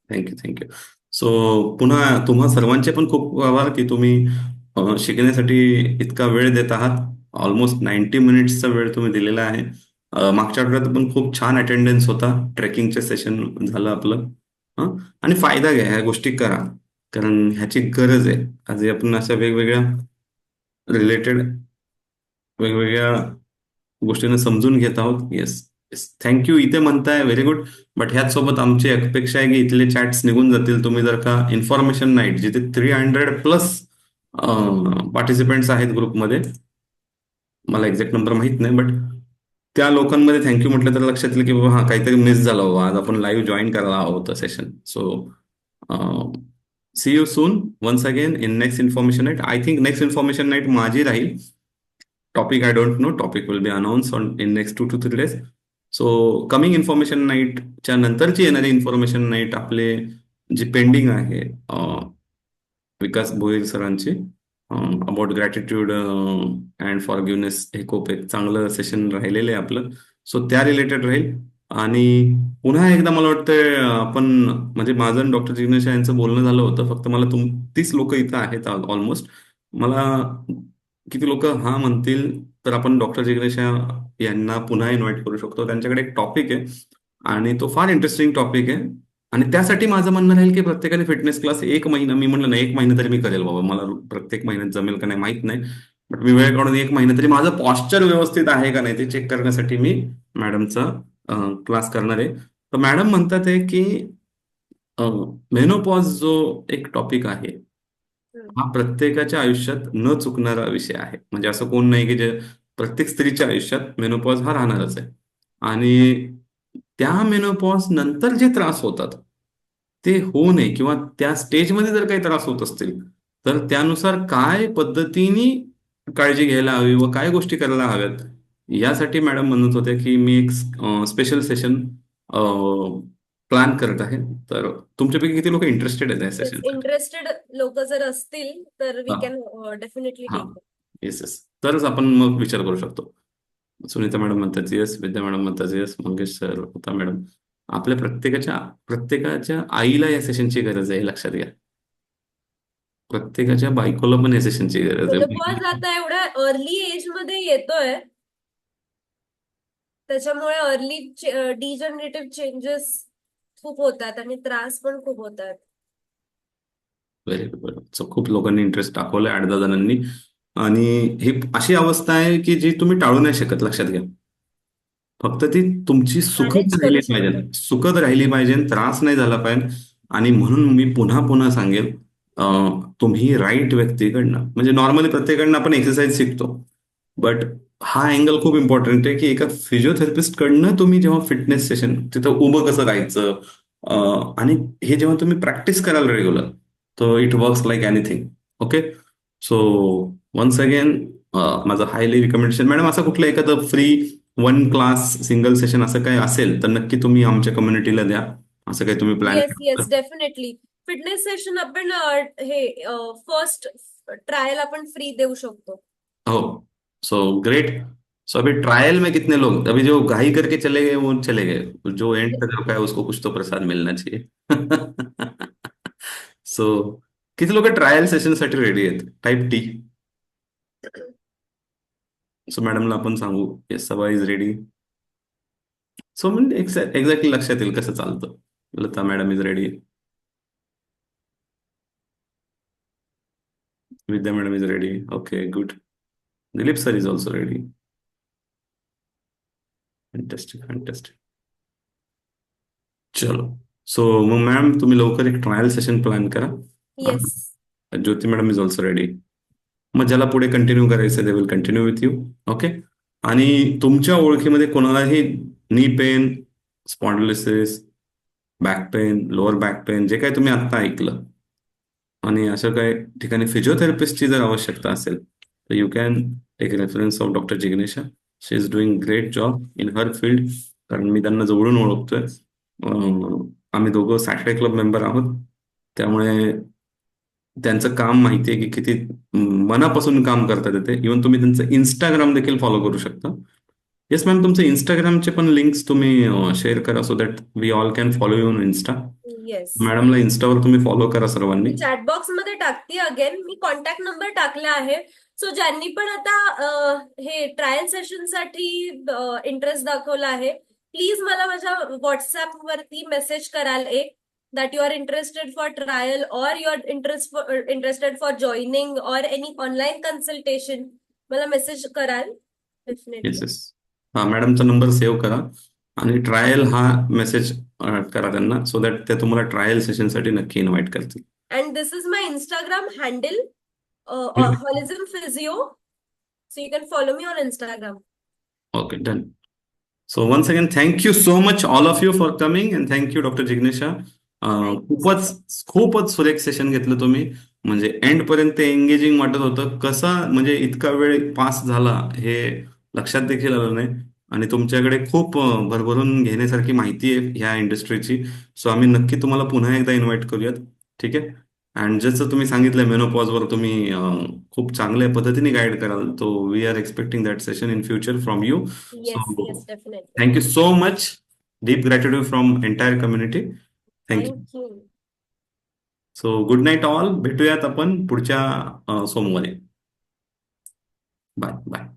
Thank you thank you. So पुन्हा तुम्हा सर्वांचे पण खूप आभार की तुम्ही शिकण्यासाठी इतका वेळ देत आहात. ऑलमोस्ट 90 मिनिट्सचा वेळ तुम्ही दिलेला आहे. मागच्या आठवड्यात पण खूप छान अटेंडन्स होता. ट्रेकिंगचे सेशन झालं आपलं. आणि फायदा घ्या, ह्या गोष्टी करा, कारण ह्याची गरज आहे. आज आपण अशा वेगवेगळ्या रिलेटेड वेगवेगळ्या गोष्टींना समजून घेत आहोत. येस येस, थँक्यू इथे म्हणताय, व्हेरी गुड. बट ह्याच सोबत आमची अपेक्षा आहे की इथले चॅट्स निघून जातील. तुम्ही जर का इन्फॉर्मेशन नाईट जिथे 300+ पार्टिसिपेंट्स आहेत ग्रुपमध्ये, मला एक्झॅक्ट नंबर माहित नाही, बट त्या लोकांमध्ये थँक्यू म्हटलं तर लक्षात येईल की बाबा हा काहीतरी मिस झालं बाबा, आज आपण लाईव्ह जॉईन करायला हवं होतं session. So see you soon once again in next information night. I think next information night माझी राहील. Topic I don't know, topic will be announce on in next 2 to 3 days. So coming information नाईटच्या नंतरची येणारी information night आपले जी pending आहे, विकास भोईर सरांची about gratitude and फॉरगिव्हनेस, हे खूप एक चांगलं सेशन राहिलेलं आहे आपलं. सो त्या रिलेटेड राहील. आणि पुन्हा एकदा मला वाटतं आपण, म्हणजे माझं आणि डॉक्टर जिग्नेश यांचं बोलणं झालं होतं. फक्त मला 30 लोक इथं आहेत ऑलमोस्ट. मला किती लोक हा म्हणतील तर आपण डॉक्टर जिग्नेश यांना पुन्हा इन्व्हाइट करू शकतो. त्यांच्याकडे एक टॉपिक आहे आणि तो फार इंटरेस्टिंग टॉपिक आहे. आणि त्यासाठी माझं म्हणणं राहील की प्रत्येकाने फिटनेस क्लास 1 महिना, मी म्हणलं ना 1 महिना तरी मी करेल बाबा, मला प्रत्येक महिन्यात जमेल का नाही माहित नाही, बट मी वेळ काढून 1 महिना तरी माझं पॉस्चर व्यवस्थित आहे का नाही ते चेक करण्यासाठी मी मॅडमचा क्लास करणार आहे. तर मॅडम म्हणतात आहे की मेनोपॉज जो एक टॉपिक आहे हा प्रत्येकाच्या आयुष्यात न चुकणारा विषय आहे. म्हणजे असं कोण नाही की जे, प्रत्येक स्त्रीच्या आयुष्यात मेनोपॉज हा राहणारच आहे. आणि त्या मेनोपॉज नंतर जे त्रास होतात ते होऊ नये, किंवा त्या स्टेजमध्ये जर काही त्रास होत असतील तर त्यानुसार काय पद्धतीने काळजी घ्यायला हवी व काय गोष्टी करायला हव्यात, यासाठी मॅडम म्हणत होत्या की मी एक स्पेशल सेशन प्लॅन करत आहे. तर तुमच्यापैकी किती लोक इंटरेस्टेड आहेत या येस, सेशनसाठी? इंटरेस्टेड लोक जर असतील तर वी कॅन डेफिनेटली हा, टेक. येस येस, तरच आपण मग विचार करू शकतो. सुनीता मॅडम म्हणतात येस, विद्या मॅडम म्हणतात येस, मंगेश सर, होता मॅडम. आपल्या प्रत्येकाच्या प्रत्येकाच्या आईला या सेशनची गरज आहे, हे लक्षात घ्या. प्रत्येकाच्या बायकोला पण या सेशनची गरज मेनोपॉज आहे. आता एवढ्या अर्ली एज मध्ये येतोय, त्याच्यामुळे अर्ली डिजनरेटिव्ह चेंजेस खूप होतात आणि त्रास पण खूप होतात. Very good. सो खूप लोकांनी इंटरेस्ट दाखवलाय, 8-10 जणांनी. आणि ही अशी अवस्था आहे की जी तुम्ही टाळू नाही शकत, लक्षात घ्या. फक्त ती तुमची सुखद मॅनेज राहिली करू पाहिजे, शकतो. सुखद राहिली पाहिजे, त्रास नाही झाला पाहिजे. आणि म्हणून मी पुन्हा पुन्हा सांगेल, तुम्ही राईट व्यक्तीकडनं, म्हणजे नॉर्मली प्रत्येकाकडनं आपण एक्सरसाइज शिकतो, बट हा अँगल खूप इम्पॉर्टंट आहे की एका फिजिओथेरपिस्ट कडनं तुम्ही जेव्हा फिटनेस सेशन, तिथं उभं कसं राहायचं, आणि हे जेव्हा तुम्ही प्रॅक्टिस कराल रेग्युलर, तर it works like anything. Okay. So once again माझं हायली रिकमेंडेशन. मॅडम असं कुठलं एखादं फ्री 1 क्लास सिंगल सेशन असं काही असेल तर नक्की तुम्ही आमच्या कम्युनिटीला द्या. असं काही तुम्ही प्लॅन येस केलं येस, डेफिनेटली. फिटनेस सेशन आपण हे फर्स्ट ट्रायल आपण फ्री देऊ शकतो. हो. So great. सो अभी ट्रायल में कितने लोग, अभी जो घाई करके चले गए वो चले गए, जो एंड तक रुका है उसको कुछ तो प्रसाद मिलना चाहिए. सो किती लोक ट्रायल सेशन साठी रेडी आहेत, टाईप टी? सो मॅडमला आपण सांगू येस, सभा इज रेडी. सो म्हणजे एक्झॅक्टली लक्षात येईल कसं चालतं. Lata madam is ready, Vidya madam is ready, okay good. Dilip sir is also ready. Fantastic, fantastic. चलो. सो मग मॅम, तुम्ही लवकर एक ट्रायल सेशन प्लॅन करा. Yes. Jyoti madam is also ready. मग ज्याला पुढे कंटिन्यू करायचं they will continue with you. Okay. आणि तुमच्या ओळखीमध्ये कोणालाही knee pain, spondylosis, back pain, lower back pain, जे काही तुम्ही आत्ता ऐकलं, आणि अशा काही ठिकाणी फिजिओथेरपिस्टची जर आवश्यकता असेल तर you can take reference of doctor Jignesha. She is doing great job in her field. कारण मी त्यांना जवळून ओळखतोय. आम्ही दोघं सॅटर्डे क्लब मेंबर आहोत. त्यामुळे त्यांचं काम माहिती आहे की किती मनापासून काम करतात ते. इव्हन तुम्ही त्यांचं इंस्टाग्राम देखील फॉलो करू शकता. येस मॅम, तुमचे इंस्टाग्रामचे पण लिंक्स तुम्ही शेअर करा so that we all can follow you on Insta. Yes. मॅडमला इन्स्टावर तुम्ही फॉलो करा सर्वांनी. मी चॅटबॉक्स मध्ये टाकते अगेन. मी कॉन्टॅक्ट नंबर टाकला आहे. सो ज्यांनी पण आता हे ट्रायल सेशन साठी इंटरेस्ट दाखवला आहे, प्लीज मला माझ्या व्हॉट्सअप वरती मेसेज कराल एक, that you are interested for trial or you are interested for joining or any online consultation. मला मेसेज कराल येस, डेफिनेटली. येस. हा, मॅडमचा नंबर सेव्ह करा आणि ट्रायल हा मेसेज करा त्यांना सो दॅट ते तुम्हाला ट्रायल सेशनसाठी नक्की इन्व्हाइट करतील. And this is my Instagram handle, holism physio. So you can follow me on Instagram. Okay, done. So once again thank you so much all of you for coming and thank you doctor Jignesha. Thank you so much. खूपच खूपच सुरेख session घेतलं तुम्ही. म्हणजे end पर्यंत ते engaging वाटत होतं. कसं म्हणजे इतका वेळ पास झाला हे लक्षात देखील आलं नाही. आणि तुमच्याकडे खूप भरभरून घेण्यासारखी माहिती आहे ह्या इंडस्ट्रीची. सो आम्ही नक्की तुम्हाला पुन्हा एकदा इन्व्हाइट करूयात. ठीक आहे. अँड जसं तुम्ही सांगितलं मेनोपॉजवर तुम्ही खूप चांगल्या पद्धतीने गाईड कराल, तो we are expecting that session in future from you. Yes, so yes, definitely. Thank you so much. Deep gratitude from entire community. Thank you. Thank you. So good night all. भेटूयात आपण पुढच्या सोमवारी. Bye bye.